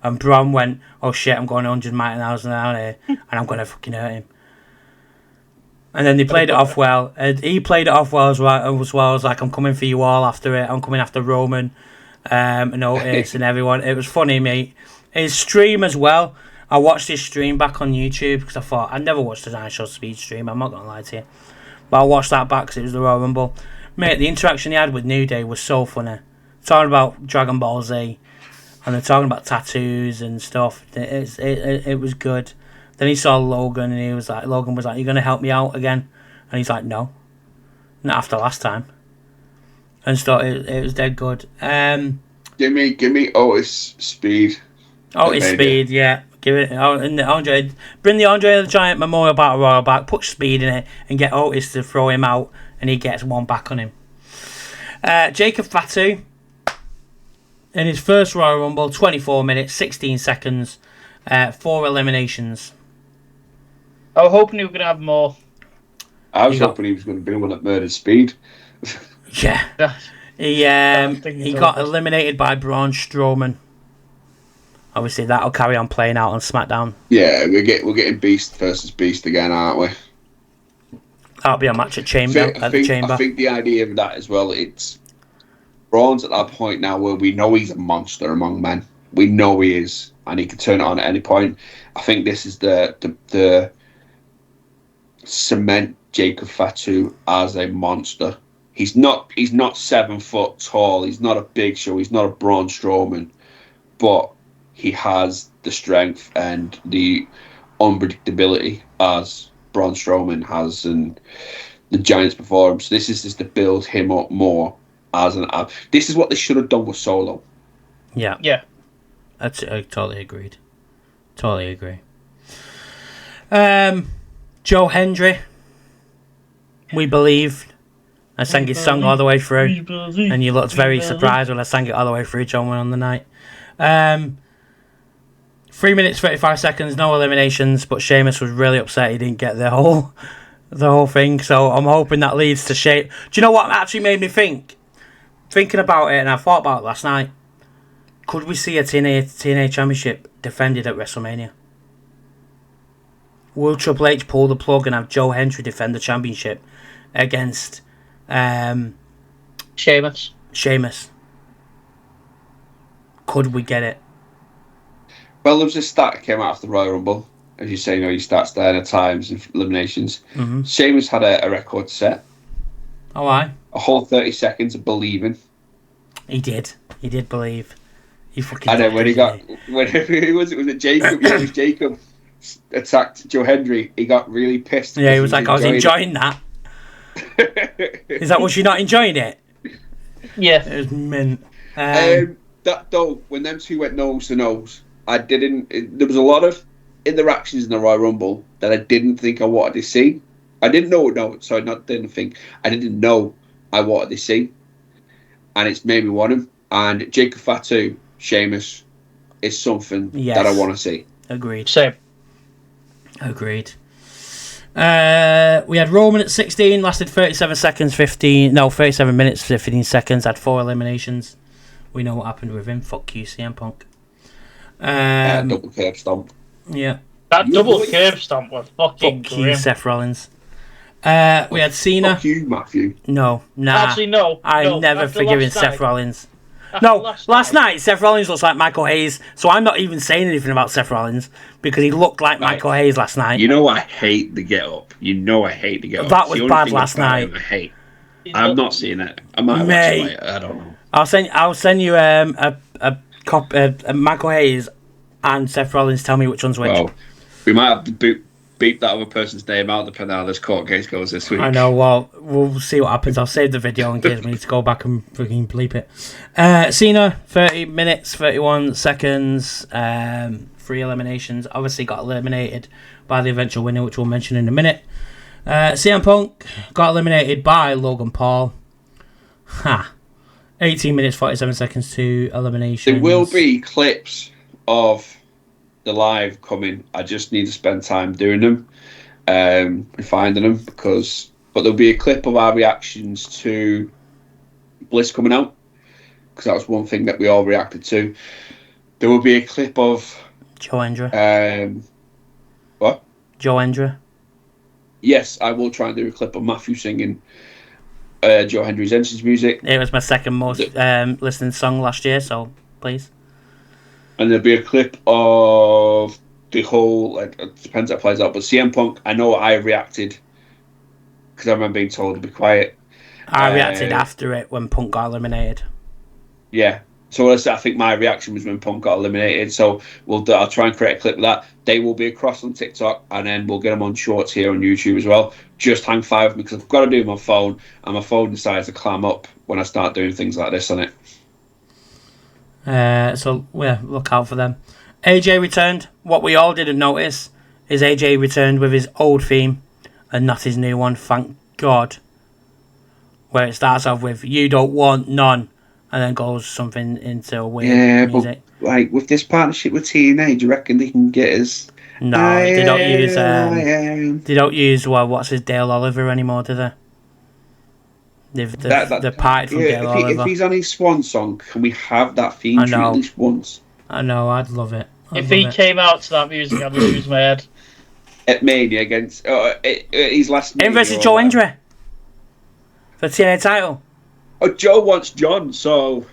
[SPEAKER 3] And Bron went, "Oh shit, I'm going 100 miles an hour here, and I'm going to fucking hurt him." And then they played it off well. And he played it off well as well. As like, "I'm coming for you all after it. I'm coming after Roman and Otis and everyone." It was funny, mate. His stream as well. I watched his stream back on YouTube because I thought I'd never watched the Dinosaur Speed stream. I'm not going to lie to you. But I watched that back because it was the Royal Rumble. Mate, the interaction he had with New Day was so funny. Talking about Dragon Ball Z, and they're talking about tattoos and stuff. It was good. Then he saw Logan, and Logan was like, "You're gonna help me out again?" And he's like, "No, not after last time." And stuff. It was dead good.
[SPEAKER 2] Give me Otis Speed.
[SPEAKER 3] Otis Speed, yeah. Give it. And bring the Andre the Giant Memorial Battle Royal back. Put Speed in it, and get Otis to throw him out. And he gets one back on him. Jacob Fatu, in his first Royal Rumble, 24 minutes, 16 seconds, 4 eliminations.
[SPEAKER 4] I was hoping he was going to have more.
[SPEAKER 2] I was hoping he was going to be the one that murdered Speed.
[SPEAKER 3] Yeah. He got eliminated by Braun Strowman. Obviously, that'll carry on playing out on SmackDown.
[SPEAKER 2] Yeah, we're getting Beast versus Beast again, aren't we?
[SPEAKER 3] That'll be a match at Chamber. I think
[SPEAKER 2] the idea of that as well, it's Braun's at that point now where we know he's a monster among men. We know he is, and he can turn it on at any point. I think this is the cement Jacob Fatu as a monster. He's not 7 foot tall. He's not a Big Show. He's not a Braun Strowman, but he has the strength and the unpredictability as Braun Strowman has, and the Giants before him. So this is just to build him up more as an. This is what they should have done with Solo.
[SPEAKER 3] Yeah. I totally agreed. Totally agree. Joe Hendry, We Believe. I sang his song all the way through, and you looked very surprised when I sang it all the way through, John, on the night. 3 minutes 35 seconds, no eliminations, but Sheamus was really upset he didn't get the whole thing. So I'm hoping that leads to Sheamus. Do you know what actually made me think? Thinking about it, and I thought about it last night. Could we see a TNA Championship defended at WrestleMania? Will Triple H pull the plug and have Joe Hendry defend the championship against
[SPEAKER 4] Sheamus?
[SPEAKER 3] Could we get it?
[SPEAKER 2] Well, there was a stat that came out after the Royal Rumble. As you say, your stats there at times and eliminations.
[SPEAKER 3] Mm-hmm.
[SPEAKER 2] Sheamus had a record set.
[SPEAKER 3] Oh, aye.
[SPEAKER 2] A whole 30 seconds of believing.
[SPEAKER 3] He did believe. He fucking.
[SPEAKER 2] And then when it was Jacob? Yeah, it was Jacob attacked Joe Hendry. He got really pissed.
[SPEAKER 3] Yeah, he was like, "I was enjoying that." Is that was you not enjoying it?
[SPEAKER 4] Yeah,
[SPEAKER 3] it was mint.
[SPEAKER 2] That though, when them two went nose to nose, there was a lot of interactions in the Royal Rumble that I didn't think I wanted to see. I didn't know. No, sorry, didn't think. I didn't know I wanted to see, and it's made me want him. And Jacob Fatu, Sheamus, is something that I want to see.
[SPEAKER 3] Agreed.
[SPEAKER 4] Same.
[SPEAKER 3] Agreed. We had Roman at 16, lasted 37 minutes, 15 seconds, had 4 eliminations. We know what happened with him. Fuck you, CM Punk.
[SPEAKER 2] Double curb stomp.
[SPEAKER 3] Yeah.
[SPEAKER 4] That double curb stomp was fucking
[SPEAKER 3] Fuck you,
[SPEAKER 4] grim.
[SPEAKER 3] Seth Rollins. We had Cena.
[SPEAKER 2] Fuck you, Matthew.
[SPEAKER 3] No, nah.
[SPEAKER 4] Actually, no.
[SPEAKER 3] I'm never forgiving Seth Rollins. Last night Seth Rollins looks like Michael Hayes, so I'm not even saying anything about Seth Rollins because he looked like Michael Hayes last night.
[SPEAKER 2] You know I hate the get up. That
[SPEAKER 3] was bad last night.
[SPEAKER 2] I hate. I'm not seeing it. I might watch it later. I don't know.
[SPEAKER 3] I'll send you a copy. Michael Hayes and Seth Rollins. Tell me which one's which.
[SPEAKER 2] Well, we might have to beep that other person's name out depending on how this court case goes this week.
[SPEAKER 3] I know. Well, we'll see what happens. I'll save the video in case we need to go back and freaking bleep it. Cena, 30 minutes, 31 seconds, 3 eliminations. Obviously got eliminated by the eventual winner, which we'll mention in a minute. CM Punk got eliminated by Logan Paul. 18 minutes, 47 seconds to elimination.
[SPEAKER 2] There will be clips of the live coming. I just need to spend time doing them and finding them but there'll be a clip of our reactions to Bliss coming out because that was one thing that we all reacted to. There will be a clip of
[SPEAKER 3] Joe Hendry.
[SPEAKER 2] What?
[SPEAKER 3] Joe Hendry.
[SPEAKER 2] Yes, I will try and do a clip of Matthew singing Joe Hendry's entrance music.
[SPEAKER 3] It was my second most listened song last year, so please.
[SPEAKER 2] And there'll be a clip of the whole, it depends how it plays out, but CM Punk, I know I reacted because I remember being told to be quiet.
[SPEAKER 3] I reacted after it when Punk got eliminated.
[SPEAKER 2] Yeah. So I think my reaction was when Punk got eliminated. So I'll try and create a clip of that. They will be across on TikTok, and then we'll get them on shorts here on YouTube as well. Just hang fire with me because I've got to do my phone, and my phone decides to clam up when I start doing things like this on it.
[SPEAKER 3] So yeah, look out for them. AJ returned. What we all didn't notice is AJ returned with his old theme and not his new one. Thank God. Where it starts off with "You don't want none," and then goes something into weird music.
[SPEAKER 2] But like with this partnership with TNA, do you reckon they can get us?
[SPEAKER 3] No, they don't use. They don't use what's his Dale Oliver anymore, do they? They've parted from Dale Oliver.
[SPEAKER 2] If he's on his swan song, can we have that theme tune at least once?
[SPEAKER 3] I know, I'd love it.
[SPEAKER 4] If he came out to that music, I'd lose my head.
[SPEAKER 2] At Mania against his last
[SPEAKER 3] Him versus Joe Hendry for TNA title.
[SPEAKER 2] Oh, Joe wants John, so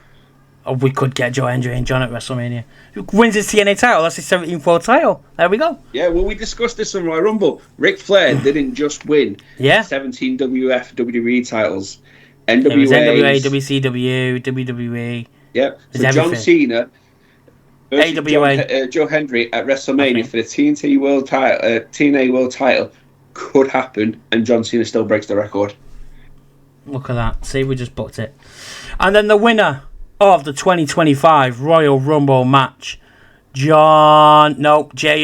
[SPEAKER 3] we could get Joe Hendry and John at WrestleMania. Who wins his TNA title? That's his 17th world title. There we go.
[SPEAKER 2] Yeah, well, we discussed this on Royal Rumble. Ric Flair didn't just win 17 WWE titles. NWA,
[SPEAKER 3] it was NWA, WCW, WWE.
[SPEAKER 2] Yep. So John Cena versus Joe Hendry at WrestleMania for the TNA World Title could happen, and John Cena still breaks the record.
[SPEAKER 3] Look at that. See, we just booked it. And then the winner of the 2025 Royal Rumble match, Jey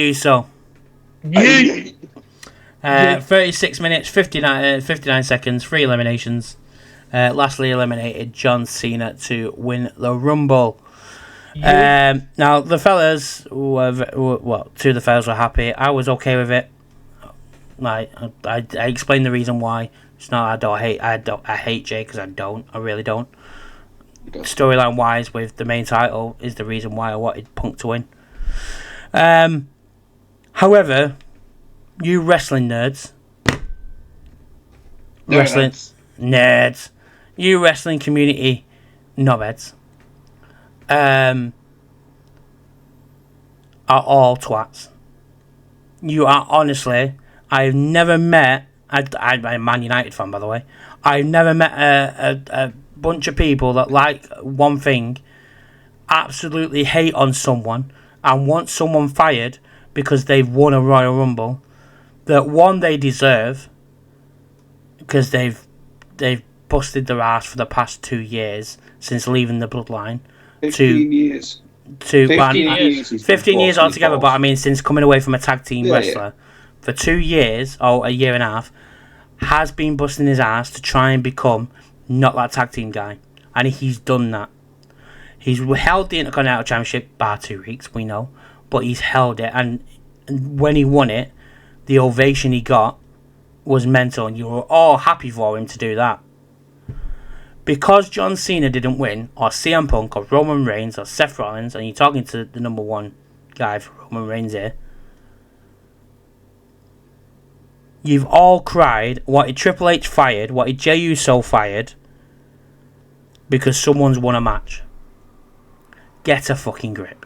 [SPEAKER 3] Uso. 36 minutes, 59 seconds, 3 eliminations. Lastly eliminated John Cena to win the Rumble. Now, the fellas, two of the fellas were happy. I was okay with it. I explained the reason why. It's not I hate Jey because I really don't. Storyline wise, with the main title is the reason why I wanted Punk to win. However, you wrestling nerds, you wrestling community knobheads, are all twats. You are honestly. I've never met. I'm a Man United fan, by the way. I've never met a bunch of people that like one thing, absolutely hate on someone, and want someone fired because they've won a Royal Rumble. That one they deserve because they've busted their ass for the past 2 years since leaving the bloodline.
[SPEAKER 2] 15 years.
[SPEAKER 3] 15 years altogether, but I mean since coming away from a tag team wrestler for 2 years or a year and a half, has been busting his ass to try and become not that tag team guy, and he's done that. He's held the Intercontinental Championship by 2 weeks, we know, but he's held it, and when he won it, the ovation he got was mental, and you were all happy for him to do that. Because John Cena didn't win, or CM Punk, or Roman Reigns, or Seth Rollins, and you're talking to the number one guy for Roman Reigns here, you've all cried, wanted Triple H fired, wanted Jey Uso fired, because someone's won a match. Get a fucking grip.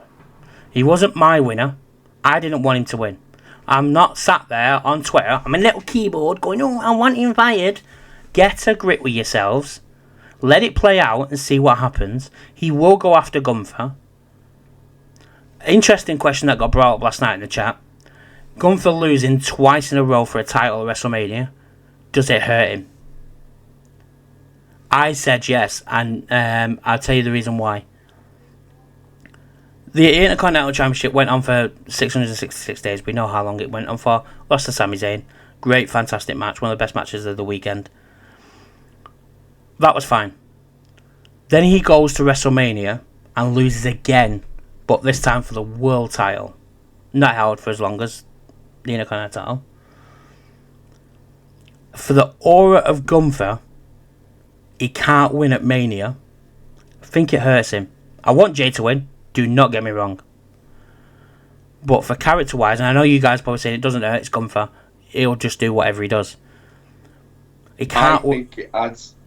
[SPEAKER 3] He wasn't my winner. I didn't want him to win. I'm not sat there on Twitter, I'm a little keyboard going, oh, I want him fired. Get a grip with yourselves. Let it play out and see what happens. He will go after Gunther. Interesting question that got brought up last night in the chat. Gunther losing twice in a row for a title at WrestleMania. Does it hurt him? I said yes, and I'll tell you the reason why. The Intercontinental Championship went on for 666 days. We know how long it went on for. Lost to Sami Zayn. Great, fantastic match. One of the best matches of the weekend. That was fine. Then he goes to WrestleMania and loses again, but this time for the world title. Not held for as long as the Intercontinental. For the aura of Gunther, he can't win at Mania. I think it hurts him. I want Jay to win. Do not get me wrong. But for character-wise, and I know you guys probably saying it doesn't hurt, it's Gunther. He'll just do whatever he does. He can't.
[SPEAKER 2] I think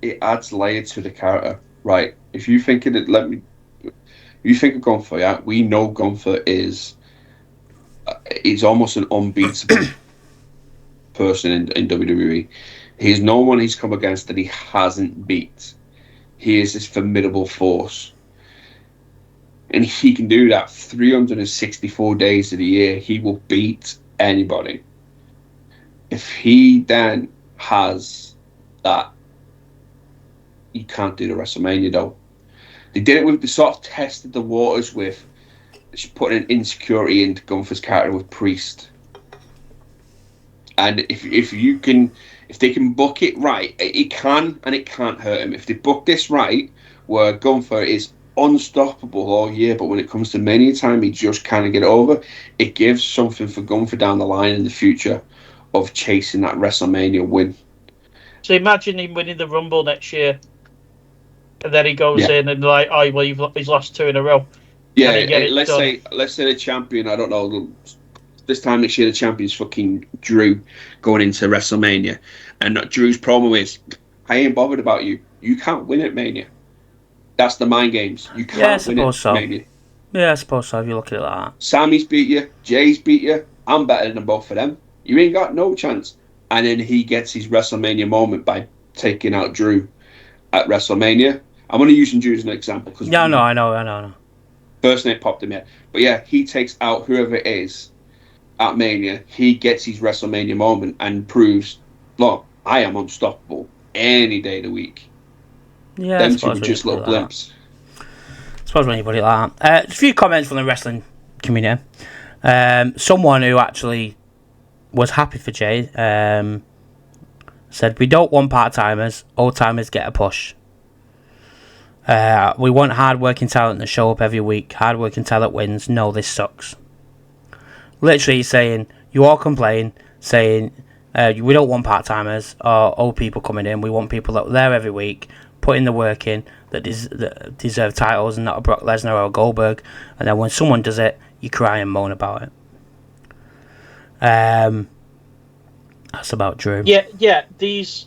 [SPEAKER 2] it adds layer to the character, right? If you think it, you think of Gunther, yeah. We know Gunther is. He's almost an unbeatable person in WWE. He's no one he's come against that he hasn't beat. He is this formidable force. And he can do that 364 days of the year. He will beat anybody. If he then has that, you can't do the WrestleMania though. They did it with, they sort of tested the waters with putting an insecurity into Gunther's character with Priest. And if they can book it right, it can and it can't hurt him. If they book this right, where Gunther is unstoppable all year, but when it comes to Mania time, he just can't get over. It gives something for Gunther down the line in the future of chasing that WrestleMania win.
[SPEAKER 4] So imagine him winning the Rumble next year, and then he goes in and like, oh well, he's lost 2 in a row.
[SPEAKER 2] Yeah, let's say the champion. I don't know. This time next year, the champion's fucking Drew going into WrestleMania, and Drew's promo is, "I ain't bothered about you. You can't win at Mania." That's the mind games. You can't win it. Mania.
[SPEAKER 3] Yeah, I suppose so. If you look at it like that.
[SPEAKER 2] Sammy's beat you. Jay's beat you. I'm better than both of them. You ain't got no chance. And then he gets his WrestleMania moment by taking out Drew at WrestleMania. I'm only using Drew as an example because
[SPEAKER 3] I know.
[SPEAKER 2] First name popped in my head. But yeah, he takes out whoever it is at Mania. He gets his WrestleMania moment and proves, look, I am unstoppable any day of the week.
[SPEAKER 3] Yeah,
[SPEAKER 2] them two were just little blimps.
[SPEAKER 3] I suppose when you put it like that. A few comments from the wrestling community. Someone who actually was happy for Jay said, "We don't want part-timers. Old-timers get a push. We want hard-working talent to show up every week. Hard-working talent wins. No, this sucks." Literally saying, you all complain, saying, we don't want part-timers or old people coming in. We want people that are there every week, putting the work in, that deserve titles and not a Brock Lesnar or a Goldberg. And then when someone does it, you cry and moan about it. That's about Drew.
[SPEAKER 4] Yeah. These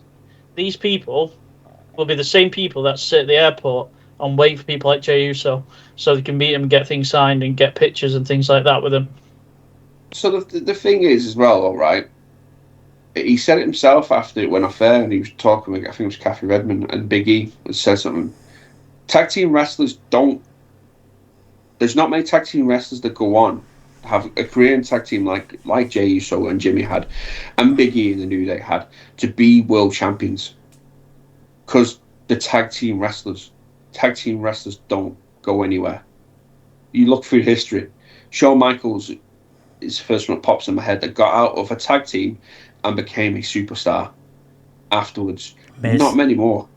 [SPEAKER 4] people will be the same people that sit at the airport and wait for people like Jey Uso so they can meet him and get things signed and get pictures and things like that with him.
[SPEAKER 2] So the thing is as well, all right, he said it himself after it went off air, and he was talking with, I think it was Kathy Redmond and Big E, and said something. Tag team wrestlers there's not many tag team wrestlers that go on, have a career in tag team like Jey Uso and Jimmy had, and Big E and the New Day had, to be world champions. Because the tag team wrestlers don't go anywhere. You look through history. Shawn Michaels is the first one that pops in my head that got out of a tag team and became a superstar afterwards.
[SPEAKER 3] Miz.
[SPEAKER 2] Not many more.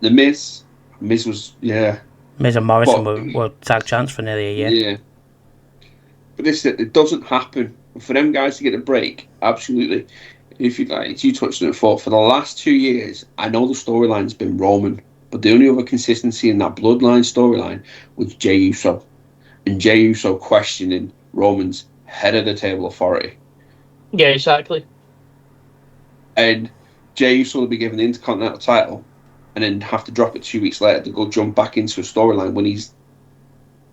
[SPEAKER 2] The Miz was, yeah.
[SPEAKER 3] Miz and Morrison were tag champs for nearly a year.
[SPEAKER 2] Yeah. But it doesn't happen. For them guys to get a break, absolutely. If you touched on it before, for the last 2 years, I know the storyline's been Roman, but the only other consistency in that bloodline storyline was Jey Uso. And Jey Uso questioning Roman's head of the table authority.
[SPEAKER 4] Yeah, exactly.
[SPEAKER 2] And Jey Uso will be given the Intercontinental title and then have to drop it 2 weeks later to go jump back into a storyline when he's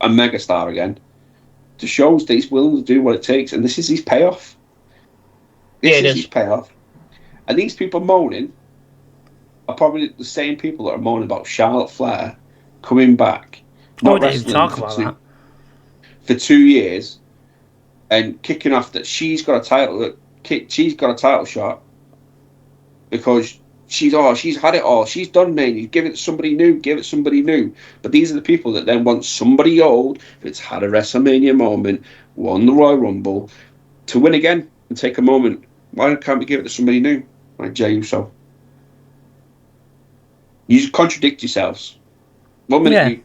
[SPEAKER 2] a megastar again. To show that he's willing to do what it takes, and this is his payoff. This is his payoff. And these people moaning are probably the same people that are moaning about Charlotte Flair coming back,
[SPEAKER 3] Oh, we
[SPEAKER 2] not
[SPEAKER 3] didn't even
[SPEAKER 2] wrestling
[SPEAKER 3] talk about that.
[SPEAKER 2] for 2 years, and kicking off that she's got a title shot because she's had it all. She's done Mania. Give it to somebody new. Give it to somebody new. But these are the people that then want somebody old that's had a WrestleMania moment, won the Royal Rumble, to win again and take a moment. Why can't we give it to somebody new like Jey Uso? You just contradict yourselves. 1 minute,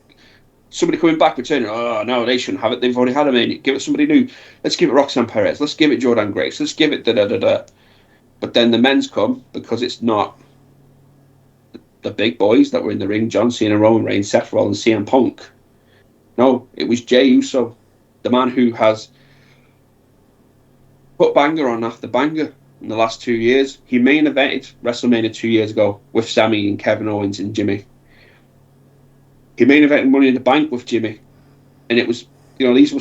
[SPEAKER 2] somebody coming back returning, oh no, they shouldn't have it. They've already had a Mania. Give it to somebody new. Let's give it Roxanne Perez. Let's give it Jordan Grace. Let's give it da da da da. But then the men's come because it's not the big boys that were in the ring, John Cena, Roman Reigns, Seth Rollins, CM Punk. No, it was Jey Uso, the man who has put banger on after banger in the last 2 years. He main evented WrestleMania 2 years ago with Sammy and Kevin Owens and Jimmy. He main evented Money in the Bank with Jimmy. And it was, these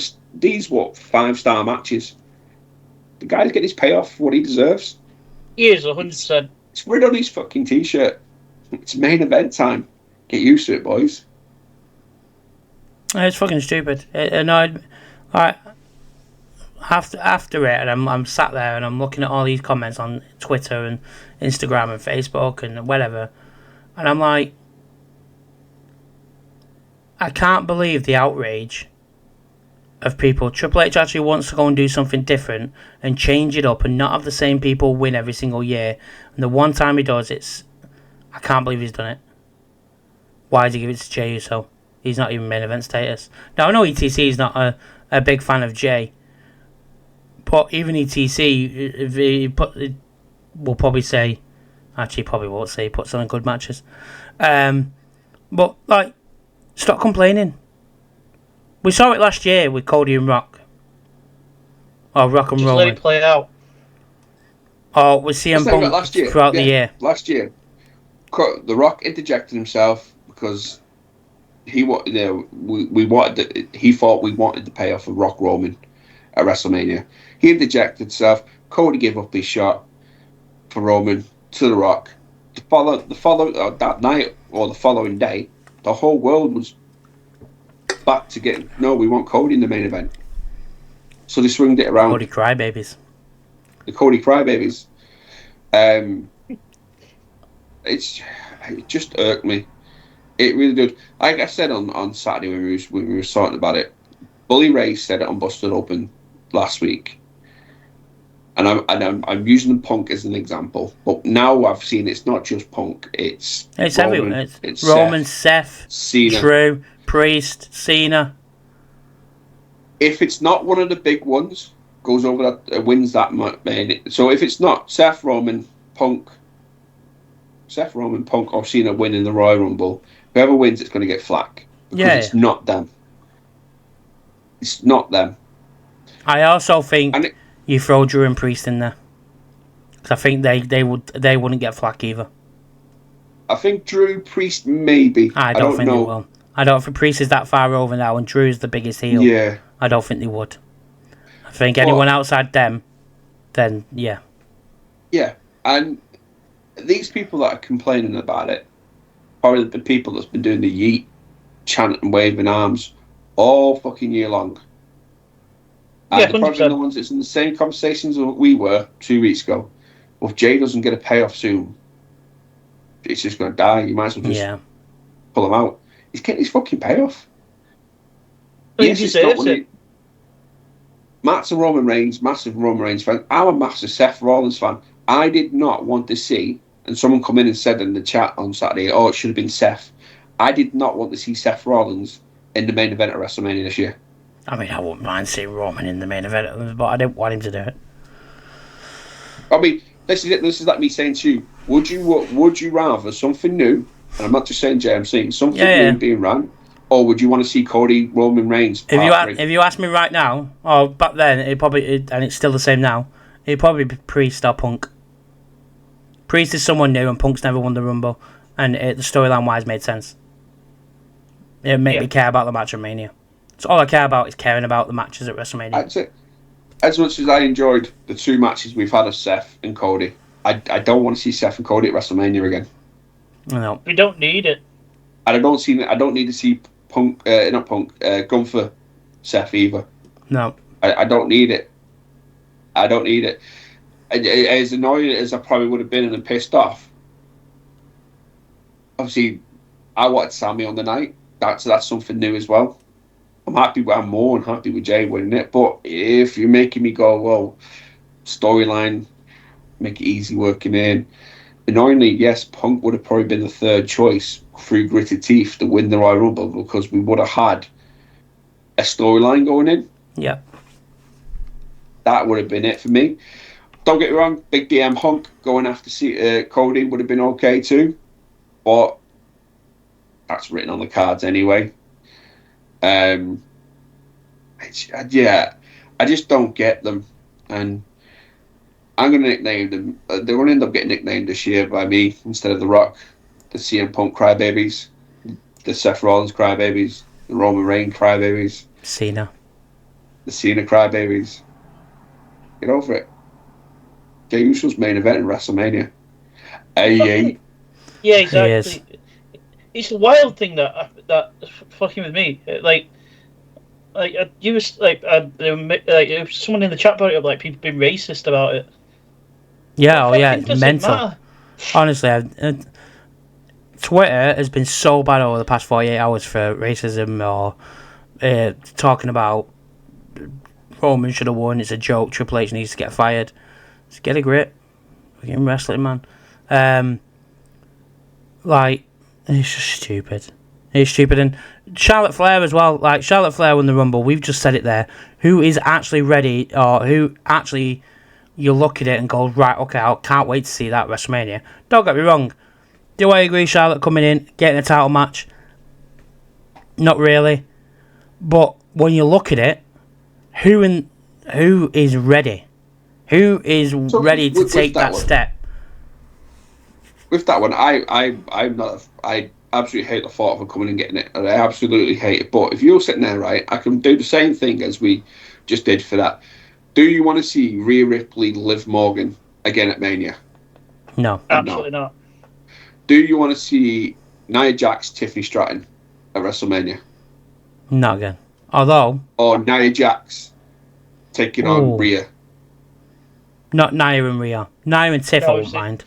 [SPEAKER 2] were 5-star matches. The guy's getting his payoff for what he deserves.
[SPEAKER 4] He is 100%.
[SPEAKER 2] It's rid on his fucking t-shirt. It's main event time. Get used to it, boys.
[SPEAKER 3] It's fucking stupid. After it, and I'm sat there and I'm looking at all these comments on Twitter and Instagram and Facebook and whatever, and I'm like, I can't believe the outrage of people. Triple H actually wants to go and do something different and change it up and not have the same people win every single year. And the one time he does, I can't believe he's done it. Why did he give it to Jey Uso? He's not even main event status. Now, I know ETC is not a big fan of Jey, but even ETC will probably say, actually probably won't say he puts on good matches. But, like, stop complaining. We saw it last year with Cody and Rock. Or Rock and Roman.
[SPEAKER 4] Just let it play out.
[SPEAKER 3] Or with CM Punk throughout the year.
[SPEAKER 2] Last year, The Rock interjected himself because he thought we wanted the payoff of Rock Roman at WrestleMania. He interjected himself. Cody gave up his shot for Roman to The Rock. That night or the following day, the whole world was back to getting. No, we want Cody in the main event. So they swinged it around.
[SPEAKER 3] Cody Crybabies.
[SPEAKER 2] The Cody Crybabies. It just irked me. It really did. Like I said on Saturday when we were talking about it, Bully Ray said it on Busted Open last week, and I'm using Punk as an example. But now I've seen it's not just Punk. It's
[SPEAKER 3] everyone. It's Roman, Seth,
[SPEAKER 2] Cena,
[SPEAKER 3] Drew, Priest, Cena.
[SPEAKER 2] If it's not one of the big ones, goes over that wins that much. So if it's not Seth Roman, Punk, or Cena winning the Royal Rumble, whoever wins, it's going to get flack. Because it's not them. It's not them.
[SPEAKER 3] I also think you throw Drew and Priest in there. Because I think they wouldn't get flack either.
[SPEAKER 2] I think Drew, Priest, maybe.
[SPEAKER 3] I don't think they will. I don't think Priest is that far over now, and Drew's the biggest heel.
[SPEAKER 2] Yeah.
[SPEAKER 3] I don't think they would. I think anyone outside them, then yeah.
[SPEAKER 2] Yeah, and these people that are complaining about it, probably the people that's been doing the yeet chant and waving arms all fucking year long. And they're probably the ones that's in the same conversations that we were 2 weeks ago. Well, if Jey doesn't get a payoff soon, it's just going to die. You might as well just pull him out. He's getting his fucking payoff.
[SPEAKER 4] Yes, it's not it.
[SPEAKER 2] Matt's a Roman Reigns, massive Roman Reigns fan. I'm a massive Seth Rollins fan. I did not want to see, and someone come in and said in the chat on Saturday, oh, it should have been Seth. I did not want to see Seth Rollins in the main event of WrestleMania this year.
[SPEAKER 3] I mean, I wouldn't mind seeing Roman in the main event, but I didn't want him to do it.
[SPEAKER 2] I mean, this is like me saying to you, would you rather something new, and I'm not just saying Jay, I'm saying something new being ran, or would you want to see Cody Roman Reigns?
[SPEAKER 3] If you ask me right now, or back then, and it's still the same now, it'd probably be Priest or Punk. Priest is someone new, and Punk's never won the Rumble, and the storyline wise made sense. It made me care about the match at Mania. So all I care about is caring about the matches at WrestleMania.
[SPEAKER 2] That's it. As much as I enjoyed the 2 matches we've had of Seth and Cody, I don't want to see Seth and Cody at WrestleMania again.
[SPEAKER 3] No.
[SPEAKER 4] We don't need it.
[SPEAKER 2] And I don't need to see Gunther, Seth either.
[SPEAKER 3] No.
[SPEAKER 2] I don't need it. I don't need it. As annoyed as I probably would have been and pissed off, obviously, I wanted Sammy on the night. That's something new as well. I'm more than happy with Jay winning it. But if you're making me go, well, storyline, make it easy working in. Annoyingly, yes, Punk would have probably been the third choice through gritted teeth to win the Royal Rumble because we would have had a storyline going in.
[SPEAKER 3] Yeah.
[SPEAKER 2] That would have been it for me. Don't get me wrong, Big DM Hunk going after Cody would have been okay too. But that's written on the cards anyway. I just don't get them. And I'm going to nickname them. They're going to end up getting nicknamed this year by me instead of The Rock. The CM Punk Crybabies, the Seth Rollins Crybabies, the Roman Reigns Crybabies,
[SPEAKER 3] Cena.
[SPEAKER 2] The Cena Crybabies. Get over it. Jey Uso's main event in WrestleMania. Hey.
[SPEAKER 4] Yeah, exactly. It's a wild thing that fucking with me. You was someone in the chat brought it up, like people being racist about it.
[SPEAKER 3] Yeah, it's mental.
[SPEAKER 4] Matter.
[SPEAKER 3] Honestly, Twitter has been so bad over the past 48 hours for racism or talking about Roman should have won. It's a joke. Triple H needs to get fired. Just get a grip. Fucking wrestling, man. It's just stupid. It's stupid. And Charlotte Flair as well. Like, Charlotte Flair won the Rumble. We've just said it there. Who is actually ready, or who actually you look at it and go, right, okay, I can't wait to see that WrestleMania. Don't get me wrong. Do I agree Charlotte coming in, getting a title match? Not really. But when you look at it, who is ready? Who is ready to take that step?
[SPEAKER 2] With that one, I absolutely hate the thought of her coming and getting it. I absolutely hate it. But if you're sitting there, right, I can do the same thing as we just did for that. Do you want to see Rhea Ripley, Liv Morgan again at Mania?
[SPEAKER 3] No.
[SPEAKER 4] Absolutely not.
[SPEAKER 2] Do you want to see Nia Jax, Tiffany Stratton at WrestleMania?
[SPEAKER 3] Not again. Although...
[SPEAKER 2] Or Nia Jax taking on Rhea?
[SPEAKER 3] Not Nia and Rhea. Nia and Tiff, I wouldn't mind.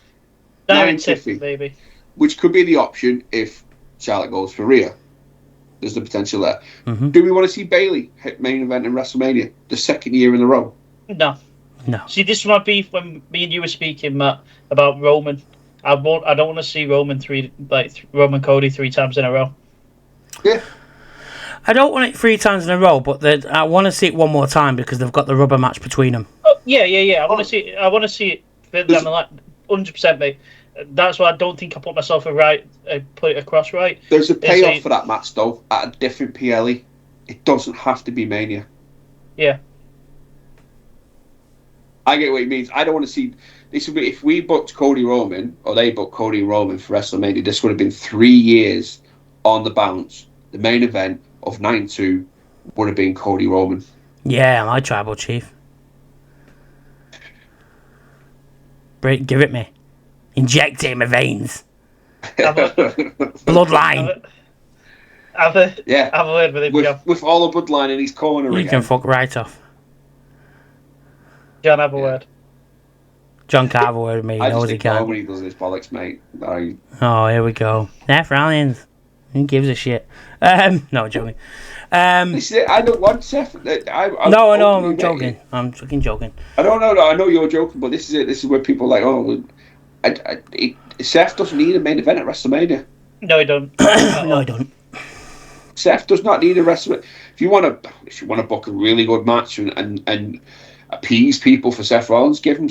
[SPEAKER 4] Nia and Tiff, maybe.
[SPEAKER 2] Which could be the option if Charlotte goes for Rhea. There's the potential there.
[SPEAKER 3] Mm-hmm.
[SPEAKER 2] Do we want to see Bayley hit main event in WrestleMania the second year in a row?
[SPEAKER 4] No.
[SPEAKER 3] No.
[SPEAKER 4] See, this is my beef when me and you were speaking, Matt, about Roman. I don't want to see Roman Cody 3 times in a row.
[SPEAKER 2] Yeah.
[SPEAKER 3] I don't want it 3 times in a row, but I want to see it one more time because they've got the rubber match between them.
[SPEAKER 4] Oh, yeah. I want to see it. I want to see it down the line, 100%, mate. That's why I don't think I put myself put it across right.
[SPEAKER 2] There's a payoff for that match though at a different PLE. It doesn't have to be Mania.
[SPEAKER 4] Yeah.
[SPEAKER 2] I get what he means. I don't want to see. This would be if we booked Cody Roman or they booked Cody Roman for WrestleMania. This would have been 3 years on the bounce. The main event of 9-2 would have been Cody Roman.
[SPEAKER 3] Yeah, my tribal chief. Give it me. Inject it in my veins. Bloodline.
[SPEAKER 4] Have a word with him, John.
[SPEAKER 2] With all the bloodline in his corner
[SPEAKER 3] You
[SPEAKER 2] again.
[SPEAKER 3] can fuck right off.
[SPEAKER 4] John, have a word.
[SPEAKER 3] John can't have a word with me. He knows he can.
[SPEAKER 2] When he does his bollocks, mate.
[SPEAKER 3] Oh, here we go. Seth Rollins. Who gives a shit? No, joking.
[SPEAKER 2] I don't want Seth.
[SPEAKER 3] I know. I'm joking. I'm fucking joking.
[SPEAKER 2] I don't know. I know you're joking, but this is it. This is where people are like, Seth doesn't need a main event at WrestleMania.
[SPEAKER 4] No, he don't.
[SPEAKER 3] No, I don't.
[SPEAKER 2] Seth does not need a WrestleMania. If you want to book a really good match and appease people for Seth Rollins, give him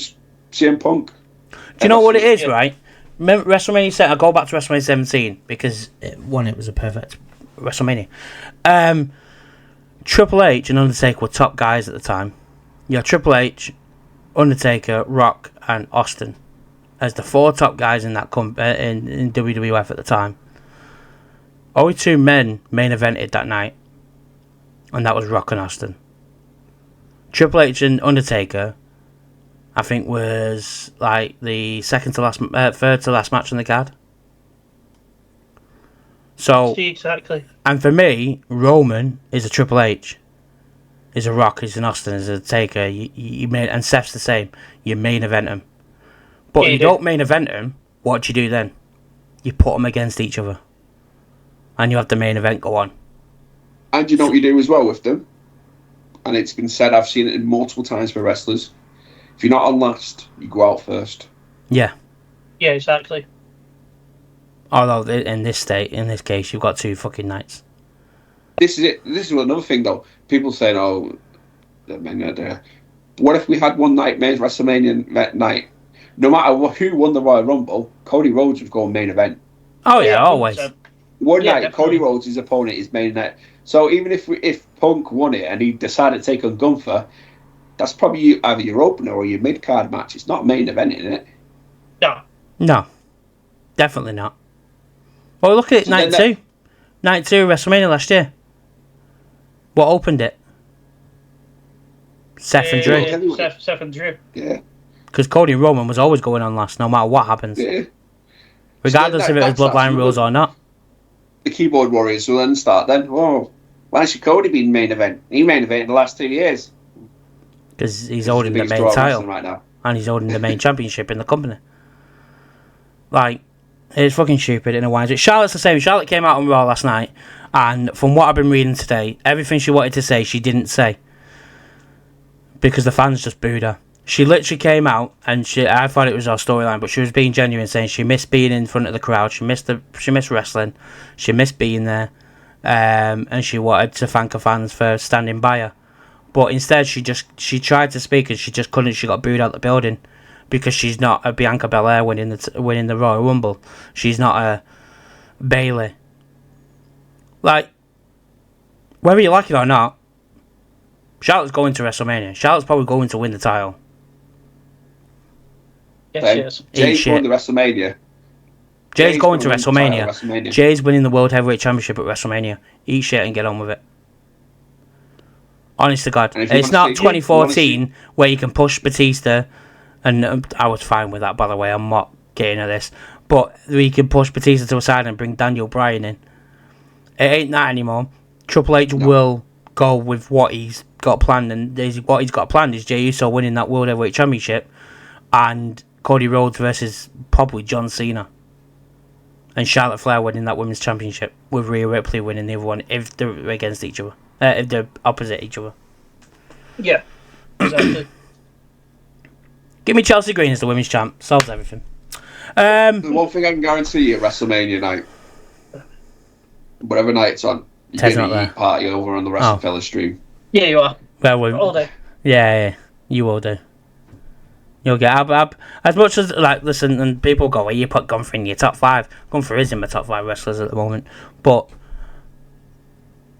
[SPEAKER 2] CM Punk.
[SPEAKER 3] Do you know what it is, right? Remember WrestleMania 7? I go back to WrestleMania 17 because it was a perfect WrestleMania. Triple H and Undertaker were top guys at the time. You had Triple H, Undertaker, Rock, and Austin as the 4 top guys in that in WWF at the time. Only 2 men main evented that night, and that was Rock and Austin. Triple H and Undertaker, I think, was like the third to last match on the card. So,
[SPEAKER 4] Exactly.
[SPEAKER 3] and for me, Roman is a Triple H. Is a Rock, is an Austin, is a Taker. You main, and Seth's the same. You main event them. But
[SPEAKER 4] Yeah,
[SPEAKER 3] if
[SPEAKER 4] you
[SPEAKER 3] you
[SPEAKER 4] do.
[SPEAKER 3] don't main event them, what do you do then? You put them against each other. And you have the main event go on.
[SPEAKER 2] And you know what you do as well with them? And it's been said, I've seen it multiple times for wrestlers. If you're not on last, you go out first.
[SPEAKER 3] Yeah.
[SPEAKER 4] Yeah, exactly.
[SPEAKER 3] Although in this case, you've got 2 fucking nights.
[SPEAKER 2] This is it. This is another thing, though. People saying, "Oh, what if we had one night main WrestleMania night? No matter who won the Royal Rumble, Cody Rhodes would go main event.
[SPEAKER 3] Oh yeah, always.
[SPEAKER 4] 100%.
[SPEAKER 2] One
[SPEAKER 4] Yeah,
[SPEAKER 2] night,
[SPEAKER 4] definitely.
[SPEAKER 2] Cody Rhodes, his opponent, is main event. So even if Punk won it and he decided to take on Gunther, that's probably either your opener or your mid card match. It's not main event, is it?
[SPEAKER 4] No.
[SPEAKER 3] No, definitely not. Well, look at
[SPEAKER 2] So
[SPEAKER 3] night
[SPEAKER 2] then
[SPEAKER 3] 2. Night 2 WrestleMania last year. What opened it? Seth and Drew.
[SPEAKER 4] Seth and Drew.
[SPEAKER 2] Yeah.
[SPEAKER 3] Because Cody and Roman was always going on last, no matter what happens.
[SPEAKER 2] Yeah.
[SPEAKER 3] Regardless
[SPEAKER 2] So
[SPEAKER 3] if it was
[SPEAKER 2] that's
[SPEAKER 3] Bloodline rules or not.
[SPEAKER 2] The keyboard warriors will then start then. Oh, why should Cody be in main event? He main event in the last 2 years.
[SPEAKER 3] Because he's holding the
[SPEAKER 2] biggest
[SPEAKER 3] main
[SPEAKER 2] draw
[SPEAKER 3] title.
[SPEAKER 2] wrestling right now.
[SPEAKER 3] And he's holding the main championship in the company. Like, it's fucking stupid in a way. Charlotte's the same. Charlotte came out on Raw last night, and from what I've been reading today, everything she wanted to say, she didn't say. Because the fans just booed her. She literally came out, and I thought it was our storyline, but she was being genuine, saying she missed being in front of the crowd, she missed wrestling, she missed being there, and she wanted to thank her fans for standing by her. But instead, she tried to speak, and she just couldn't. She got booed out the building. Because she's not a Bianca Belair winning the Royal Rumble. She's not a Bayley. Like, whether you like it or not, Charlotte's going to WrestleMania. Charlotte's probably going to win the title.
[SPEAKER 4] Yes,
[SPEAKER 2] Then
[SPEAKER 4] she is.
[SPEAKER 2] Jay's won the WrestleMania.
[SPEAKER 3] Jay's going to
[SPEAKER 2] gonna win the title
[SPEAKER 3] WrestleMania.
[SPEAKER 2] at WrestleMania.
[SPEAKER 3] Jay's winning the World Heavyweight Championship at WrestleMania. Eat shit and get on with it. Honest to God.
[SPEAKER 2] And if you
[SPEAKER 3] It's
[SPEAKER 2] wanna
[SPEAKER 3] not
[SPEAKER 2] see- you wanna
[SPEAKER 3] 2014 where you can push Batista. And I was fine with that, by the way. I'm not getting at this. But we can push Batista to a side and bring Daniel Bryan in. It ain't that anymore. Triple H will go with what he's got planned. And what he's got planned is Jey Uso winning that World Heavyweight Championship. And Cody Rhodes versus probably John Cena. And Charlotte Flair winning that Women's Championship. With Rhea Ripley winning the other one if they're against each other. If they're opposite each other.
[SPEAKER 4] Yeah, exactly.
[SPEAKER 3] Give me Chelsea Green as the women's champ. Solves everything.
[SPEAKER 2] The one thing I can guarantee you, WrestleMania night, whatever night it's on, you're
[SPEAKER 3] Ted's
[SPEAKER 2] going
[SPEAKER 3] not
[SPEAKER 2] to
[SPEAKER 3] there.
[SPEAKER 2] eat party over on the Wrestling
[SPEAKER 3] Oh.
[SPEAKER 2] Fella stream.
[SPEAKER 4] Yeah, you are.
[SPEAKER 3] Well,
[SPEAKER 4] All day.
[SPEAKER 3] yeah, you will do. You'll get as much as listen, and people go, well, you put Gunther in your top 5. Gunther is in my top 5 wrestlers at the moment, but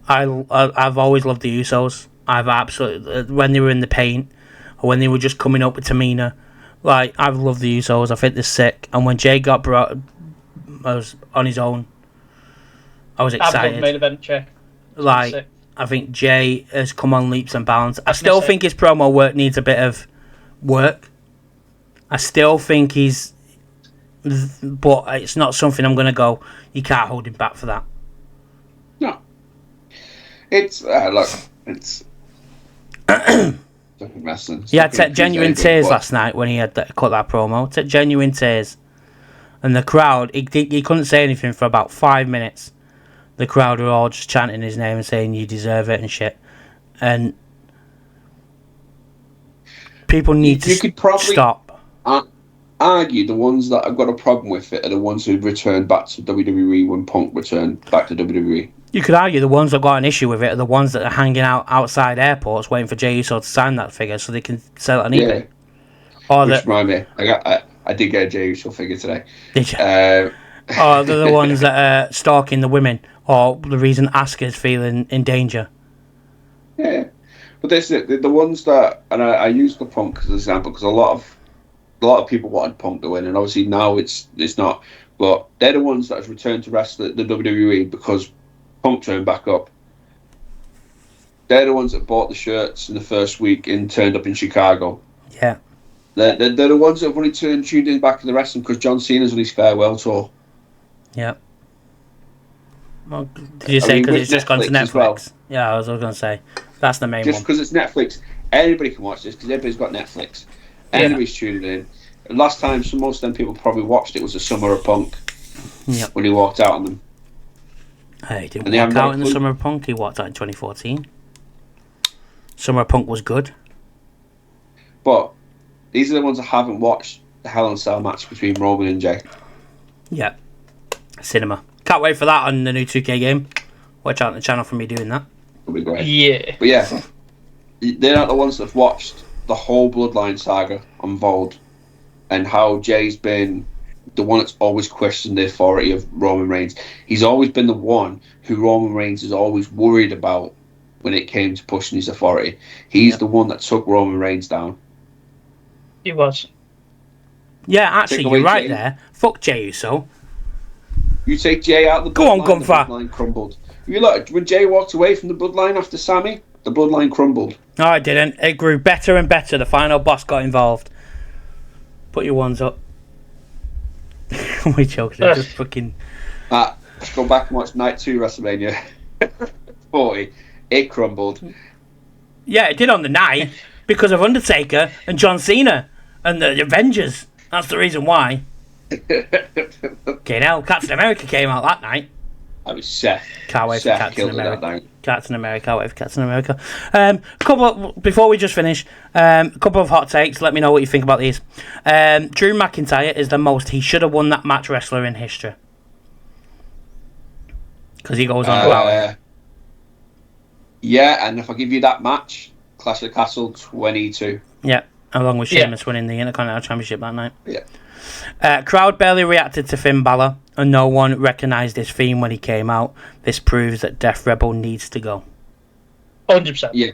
[SPEAKER 3] I've always loved the Usos. I've absolutely when they were in the paint, or when they were just coming up with Tamina, I've loved the Usos. I think they're sick, and when Jay got brought, I was on his own. I was
[SPEAKER 4] I've loved
[SPEAKER 3] excited.
[SPEAKER 4] main event check.
[SPEAKER 3] I think Jay has come on leaps and bounds. I
[SPEAKER 4] was
[SPEAKER 3] still
[SPEAKER 4] gonna say-
[SPEAKER 3] think his promo work needs a bit of work. I still think but it's not something I'm going to go, you can't hold him back for that.
[SPEAKER 2] No. It's, look, it's... fucking wrestling.
[SPEAKER 3] He had
[SPEAKER 2] Fucking
[SPEAKER 3] genuine
[SPEAKER 2] cliche,
[SPEAKER 3] tears
[SPEAKER 2] but-
[SPEAKER 3] last night when he had cut that promo. Genuine tears. And the crowd, he couldn't say anything for about 5 minutes. The crowd were all just chanting his name and saying, you deserve it and shit. And people need
[SPEAKER 2] You
[SPEAKER 3] to
[SPEAKER 2] could probably-
[SPEAKER 3] stop.
[SPEAKER 2] argue the ones that have got a problem with it are the ones who returned back to WWE when Punk returned back to WWE.
[SPEAKER 3] You could argue the ones that got an issue with it are the ones that are hanging out outside airports waiting for Jey Uso to sign that figure so they can sell it on eBay. Or
[SPEAKER 2] Which remind me, I did get a Jey Uso figure today.
[SPEAKER 3] did you?
[SPEAKER 2] Uh,
[SPEAKER 3] Or they're the ones that are stalking the women, or the reason Asuka's feeling in danger.
[SPEAKER 2] yeah, but this the ones that, and I use the Punk as an example because a lot of people wanted Punk to win, and obviously now it's not. But they're the ones that have returned to wrestle the WWE because Punk turned back up. They're the ones that bought the shirts in the first week and turned up in Chicago.
[SPEAKER 3] Yeah.
[SPEAKER 2] They're the ones that have only tuned in back to the wrestling because John Cena's on his farewell tour.
[SPEAKER 3] Yeah. Well, did you say because it's just gone to
[SPEAKER 2] Netflix as
[SPEAKER 3] Netflix?
[SPEAKER 2] well.
[SPEAKER 3] Yeah, I was going to say that's the main
[SPEAKER 2] Just
[SPEAKER 3] one.
[SPEAKER 2] because it's Netflix, anybody can watch this because everybody's got Netflix. Anybody's tuning in. The last time most of them people probably watched it was the Summer of Punk.
[SPEAKER 3] Yep.
[SPEAKER 2] When he walked out on them.
[SPEAKER 3] Hey, he didn't
[SPEAKER 2] And they
[SPEAKER 3] walk
[SPEAKER 2] haven't got
[SPEAKER 3] out
[SPEAKER 2] a
[SPEAKER 3] in the
[SPEAKER 2] clue.
[SPEAKER 3] Summer of Punk. He walked out in 2014. Summer of Punk was good.
[SPEAKER 2] But these are the ones that haven't watched the Hell in a Cell match between Roman and Jay.
[SPEAKER 3] Yeah. Cinema. Can't wait for that on the new 2K game. Watch out on the channel for me doing that.
[SPEAKER 2] It'll be great.
[SPEAKER 4] Yeah.
[SPEAKER 2] But yeah, they're not the ones that have watched the whole Bloodline saga unfold and how Jay's been the one that's always questioned the authority of Roman Reigns. He's always been the one who Roman Reigns is always worried about when it came to pushing his authority. He's the one that took Roman Reigns down.
[SPEAKER 4] He was.
[SPEAKER 3] Yeah, actually,
[SPEAKER 2] Take away
[SPEAKER 3] you're right
[SPEAKER 2] Jay.
[SPEAKER 3] there. Fuck Jey Uso.
[SPEAKER 2] You take Jay out of the
[SPEAKER 3] Go on,
[SPEAKER 2] Bloodline, the
[SPEAKER 3] Gunther.
[SPEAKER 2] Bloodline crumbled. You look, when Jay walked away from the Bloodline after Sammy, the Bloodline crumbled.
[SPEAKER 3] No, it didn't. It grew better and better. The final boss got involved. Put your ones up. We joking. Just fucking.
[SPEAKER 2] Let's go back and watch Night 2 WrestleMania 40. It crumbled.
[SPEAKER 3] Yeah, it did on the night because of Undertaker and John Cena and the Avengers. That's the reason why. Okay, now Captain America came out that night.
[SPEAKER 2] I was Seth.
[SPEAKER 3] Can't wait for
[SPEAKER 2] Seth
[SPEAKER 3] Captain
[SPEAKER 2] killed it that
[SPEAKER 3] America.
[SPEAKER 2] night.
[SPEAKER 3] Captain America. Can't wait for Captain America. Before we just finish, a couple of hot takes. Let me know what you think about these. Drew McIntyre is the most he should have won that match wrestler in history. Because he goes on about it.
[SPEAKER 2] Yeah, and if I give you that match, Clash of the Castle 22.
[SPEAKER 3] Yeah, along with Sheamus winning the Intercontinental Championship that night.
[SPEAKER 2] Yeah.
[SPEAKER 3] Crowd barely reacted to Finn Balor, and no one recognised his theme when he came out. This proves that Death Rebel needs to go.
[SPEAKER 4] 100%.
[SPEAKER 2] Yeah.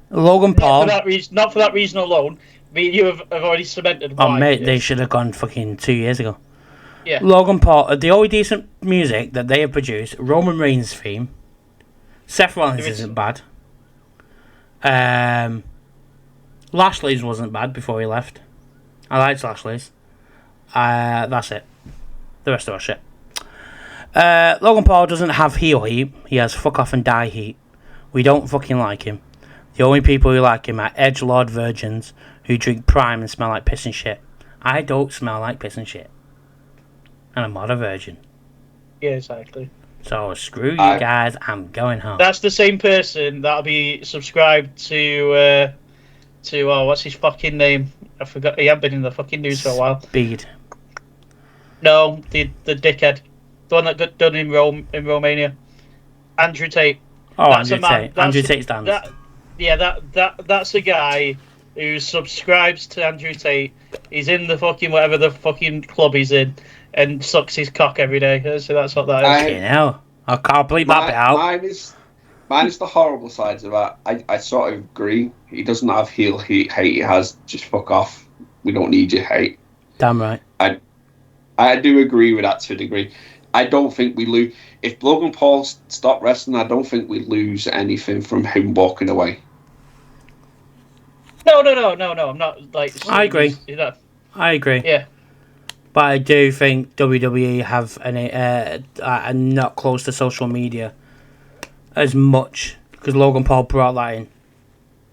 [SPEAKER 3] Logan Paul.
[SPEAKER 4] Not for that reason alone. You have already cemented why.
[SPEAKER 3] Oh, mate, they should have gone fucking 2 years ago.
[SPEAKER 4] Yeah.
[SPEAKER 3] Logan Paul, the only decent music that they have produced, Roman Reigns' theme. Seth Rollins isn't bad. Lashley's wasn't bad before he left. I liked Lashley's. That's it. The rest of our shit. Logan Paul doesn't have heel heat. He has fuck off and die heat. We don't fucking like him. The only people who like him are edgelord virgins who drink prime and smell like piss and shit. I don't smell like piss and shit. And I'm not a virgin.
[SPEAKER 4] Yeah, exactly.
[SPEAKER 3] So screw you guys, I'm going home.
[SPEAKER 4] That's the same person that'll be subscribed to what's his fucking name? I forgot. He hadn't been in the fucking news for a while.
[SPEAKER 3] Speed.
[SPEAKER 4] No, the dickhead, the one that got done in Romania, Andrew Tate.
[SPEAKER 3] Oh, Andrew Tate. Andrew Tate's dance.
[SPEAKER 4] That's a guy who subscribes to Andrew Tate. He's in the fucking whatever the fucking club he's in, and sucks his cock every day. So that's what that is.
[SPEAKER 3] Fucking hell. I can't bleep that bit out.
[SPEAKER 2] Mine is the horrible sides of that. I sort of agree. He doesn't have heel hate. He has just fuck off. We don't need your hate.
[SPEAKER 3] Damn right.
[SPEAKER 2] I do agree with that to a degree. I don't think we lose. If Logan Paul stopped wrestling, I don't think we lose anything from him walking away.
[SPEAKER 4] No. I'm not like.
[SPEAKER 3] I agree.
[SPEAKER 4] You know.
[SPEAKER 3] I agree.
[SPEAKER 4] Yeah.
[SPEAKER 3] But I do think WWE have are not close to social media as much because Logan Paul brought that in.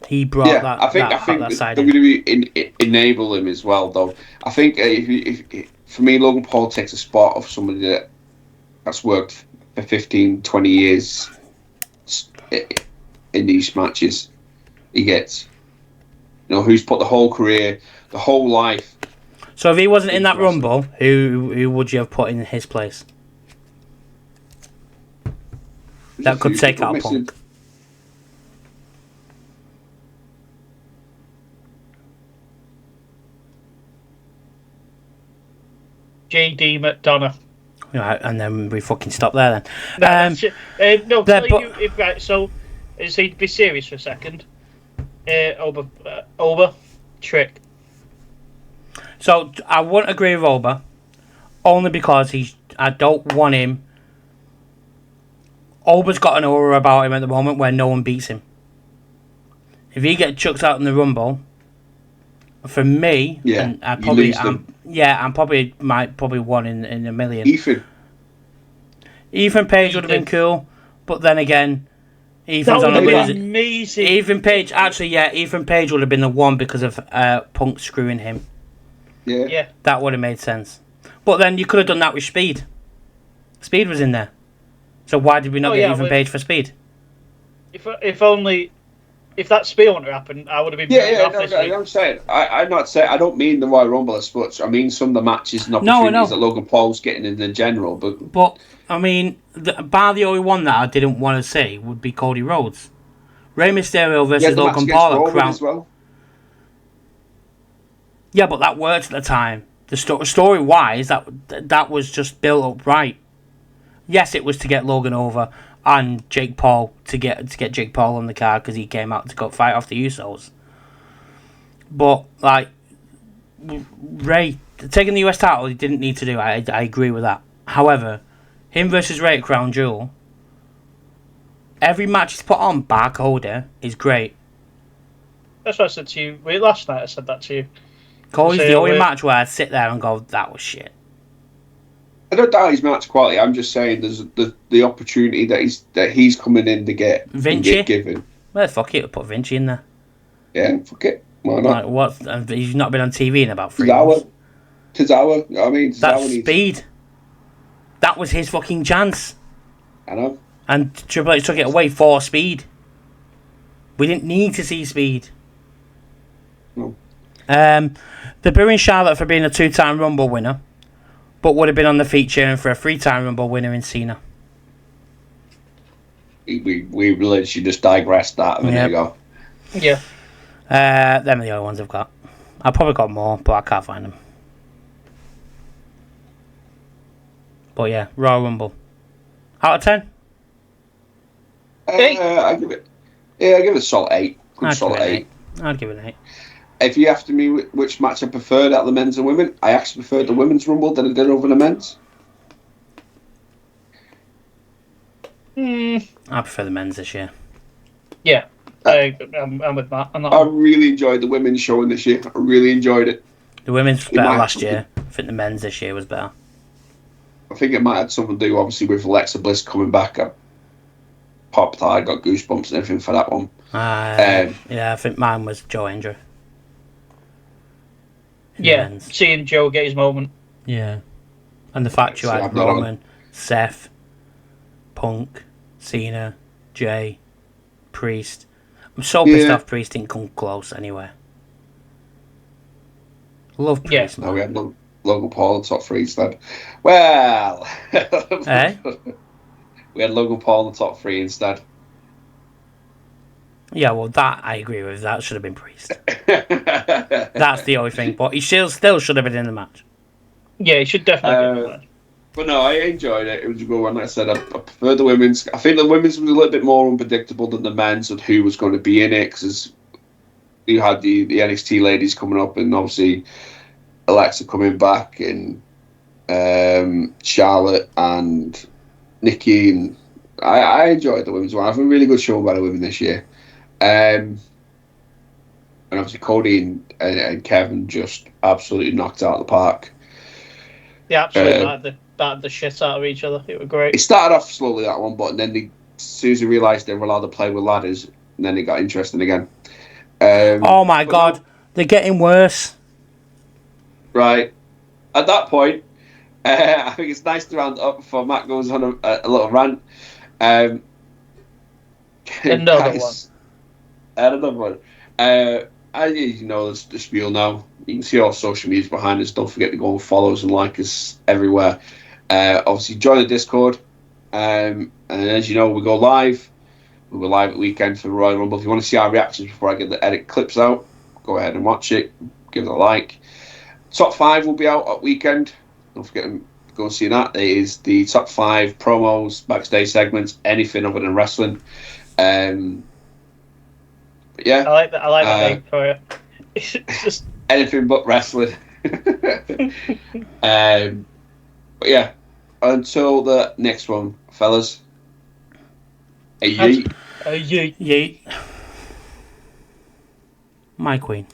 [SPEAKER 3] He brought that.
[SPEAKER 2] I think
[SPEAKER 3] that side in.
[SPEAKER 2] WWE enable him as well, though. I think if for me, Logan Paul takes a spot of somebody that's worked for 15, 20 years in these matches. He gets, who's put the whole career, the whole life.
[SPEAKER 3] So if he wasn't in that Rumble, who would you have put in his place? That could take out Punk.
[SPEAKER 4] JD McDonough.
[SPEAKER 3] Right, and then we fucking stop there
[SPEAKER 4] No,
[SPEAKER 3] then.
[SPEAKER 4] right. So, be serious for a second. Oba, Trick.
[SPEAKER 3] So I wouldn't agree with Oba, only because I don't want him. Oba's got an aura about him at the moment where no one beats him. If he gets chucked out in the Rumble, for me, I'm probably might one in a million.
[SPEAKER 2] Ethan.
[SPEAKER 3] Ethan Page would have been cool, but then again, Ethan's
[SPEAKER 4] That
[SPEAKER 3] on
[SPEAKER 4] would
[SPEAKER 3] a
[SPEAKER 4] have
[SPEAKER 3] losing.
[SPEAKER 4] been amazing.
[SPEAKER 3] Ethan Page, actually, yeah, Ethan Page would have been the one because of Punk screwing him.
[SPEAKER 4] Yeah.
[SPEAKER 3] That would have made sense. But then you could have done that with Speed. Speed was in there. So why did we not get Ethan Page for Speed?
[SPEAKER 4] If only... If that spear wouldn't have happened, I would have been
[SPEAKER 2] I'm saying, I'm not saying, I don't mean the Royal Rumble as much. I mean some of the matches and opportunities that Logan Paul's getting in general.
[SPEAKER 3] But I mean, bar the only one that I didn't want to see would be Cody Rhodes. Rey Mysterio versus Logan Paul at Crown.
[SPEAKER 2] As well.
[SPEAKER 3] Yeah, but that worked at the time. The story-wise, that was just built up right. Yes, it was to get Logan over and Jake Paul to get Jake Paul on the card because he came out to go fight off the Usos. But like Ray taking the US title, he didn't need to do. I agree with that. However, him versus Ray at Crown Jewel, every match he's put on bar Cody is great.
[SPEAKER 4] That's what I said to you last night. I said that to you.
[SPEAKER 3] Cody's the only match where I'd sit there and go, that was shit.
[SPEAKER 2] I don't doubt his match quality. I'm just saying there's the opportunity that he's coming in to get
[SPEAKER 3] Vinci
[SPEAKER 2] given.
[SPEAKER 3] Well, fuck it, we'll put Vinci in there.
[SPEAKER 2] Yeah, fuck it. Why not?
[SPEAKER 3] Like, what? He's not been on TV in about 3
[SPEAKER 2] Tozawa.
[SPEAKER 3] months.
[SPEAKER 2] Tozawa. I mean,
[SPEAKER 3] that's Speed. That was his fucking chance.
[SPEAKER 2] I know.
[SPEAKER 3] And Triple H took it away for Speed. We didn't need to see Speed.
[SPEAKER 2] No.
[SPEAKER 3] They're booing Charlotte for being a 2-time Rumble winner, but would have been on the feature and for a 3-time Rumble winner in Cena.
[SPEAKER 2] We literally just digressed that a minute ago.
[SPEAKER 4] Yeah.
[SPEAKER 3] Them are the only ones I've got. I've probably got more, but I can't find them. But yeah, Royal Rumble. Out of 10?
[SPEAKER 2] I give it a solid 8. Solid 8.
[SPEAKER 3] I'd give it an 8.
[SPEAKER 2] If you asked me which match I preferred out of the men's and women, I actually preferred the women's Rumble than I did over the men's.
[SPEAKER 3] I prefer the men's this year.
[SPEAKER 4] Yeah, I'm with Matt.
[SPEAKER 2] I really enjoyed the women's showing this year. I really enjoyed it.
[SPEAKER 3] The women's was better last year. I think the men's this year was better.
[SPEAKER 2] I think it might have something to do, obviously, with Alexa Bliss coming back. I popped hard, got goosebumps and everything for that one.
[SPEAKER 3] Yeah, I think mine was Joe Andrew.
[SPEAKER 4] Yeah, seeing Joe get his moment.
[SPEAKER 3] Yeah. And the fact you had Roman, Seth, Punk, Cena, Jay, Priest. I'm so pissed off Priest didn't come close anyway. Love Priest, man.
[SPEAKER 2] No, we had Logan Paul in the top 3 instead. Well, we had Logan Paul in the top 3 instead.
[SPEAKER 3] Yeah, well, that I agree with. That should have been Priest. That's the only thing. But he still should have been in the match.
[SPEAKER 4] Yeah, he should definitely be in the match.
[SPEAKER 2] But no, I enjoyed it. It was a good one. Like I said, I prefer the women's. I think the women's was a little bit more unpredictable than the men's and who was going to be in it, because you had the NXT ladies coming up and obviously Alexa coming back and Charlotte and Nikki. And I enjoyed the women's one. I have a really good show by the women this year. And obviously Cody and Kevin just absolutely knocked it out of the park.
[SPEAKER 4] Yeah, absolutely. Battered the shit out of each other. It was great.
[SPEAKER 2] It started off slowly, that one, but then as soon as they realised they were allowed to play with ladders, and then it got interesting again.
[SPEAKER 3] Oh my God, they're getting worse.
[SPEAKER 2] Right. At that point, I think it's nice to round up before Matt goes on a little rant.
[SPEAKER 4] Another one.
[SPEAKER 2] Another one. You know the spiel now. You can see all social medias behind us. Don't forget to go and follow us and like us everywhere. Obviously, join the Discord. And as you know, we go live. We'll go live at weekend for the Royal Rumble. If you want to see our reactions before I get the edit clips out, go ahead and watch it. Give it a like. Top 5 will be out at weekend. Don't forget to go and see that. It is the top 5 promos, backstage segments, anything other than wrestling. But yeah,
[SPEAKER 4] I like that name for it. It's just
[SPEAKER 2] anything but wrestling. But yeah, until the next one, fellas. A yeet.
[SPEAKER 3] Yeet. My queen.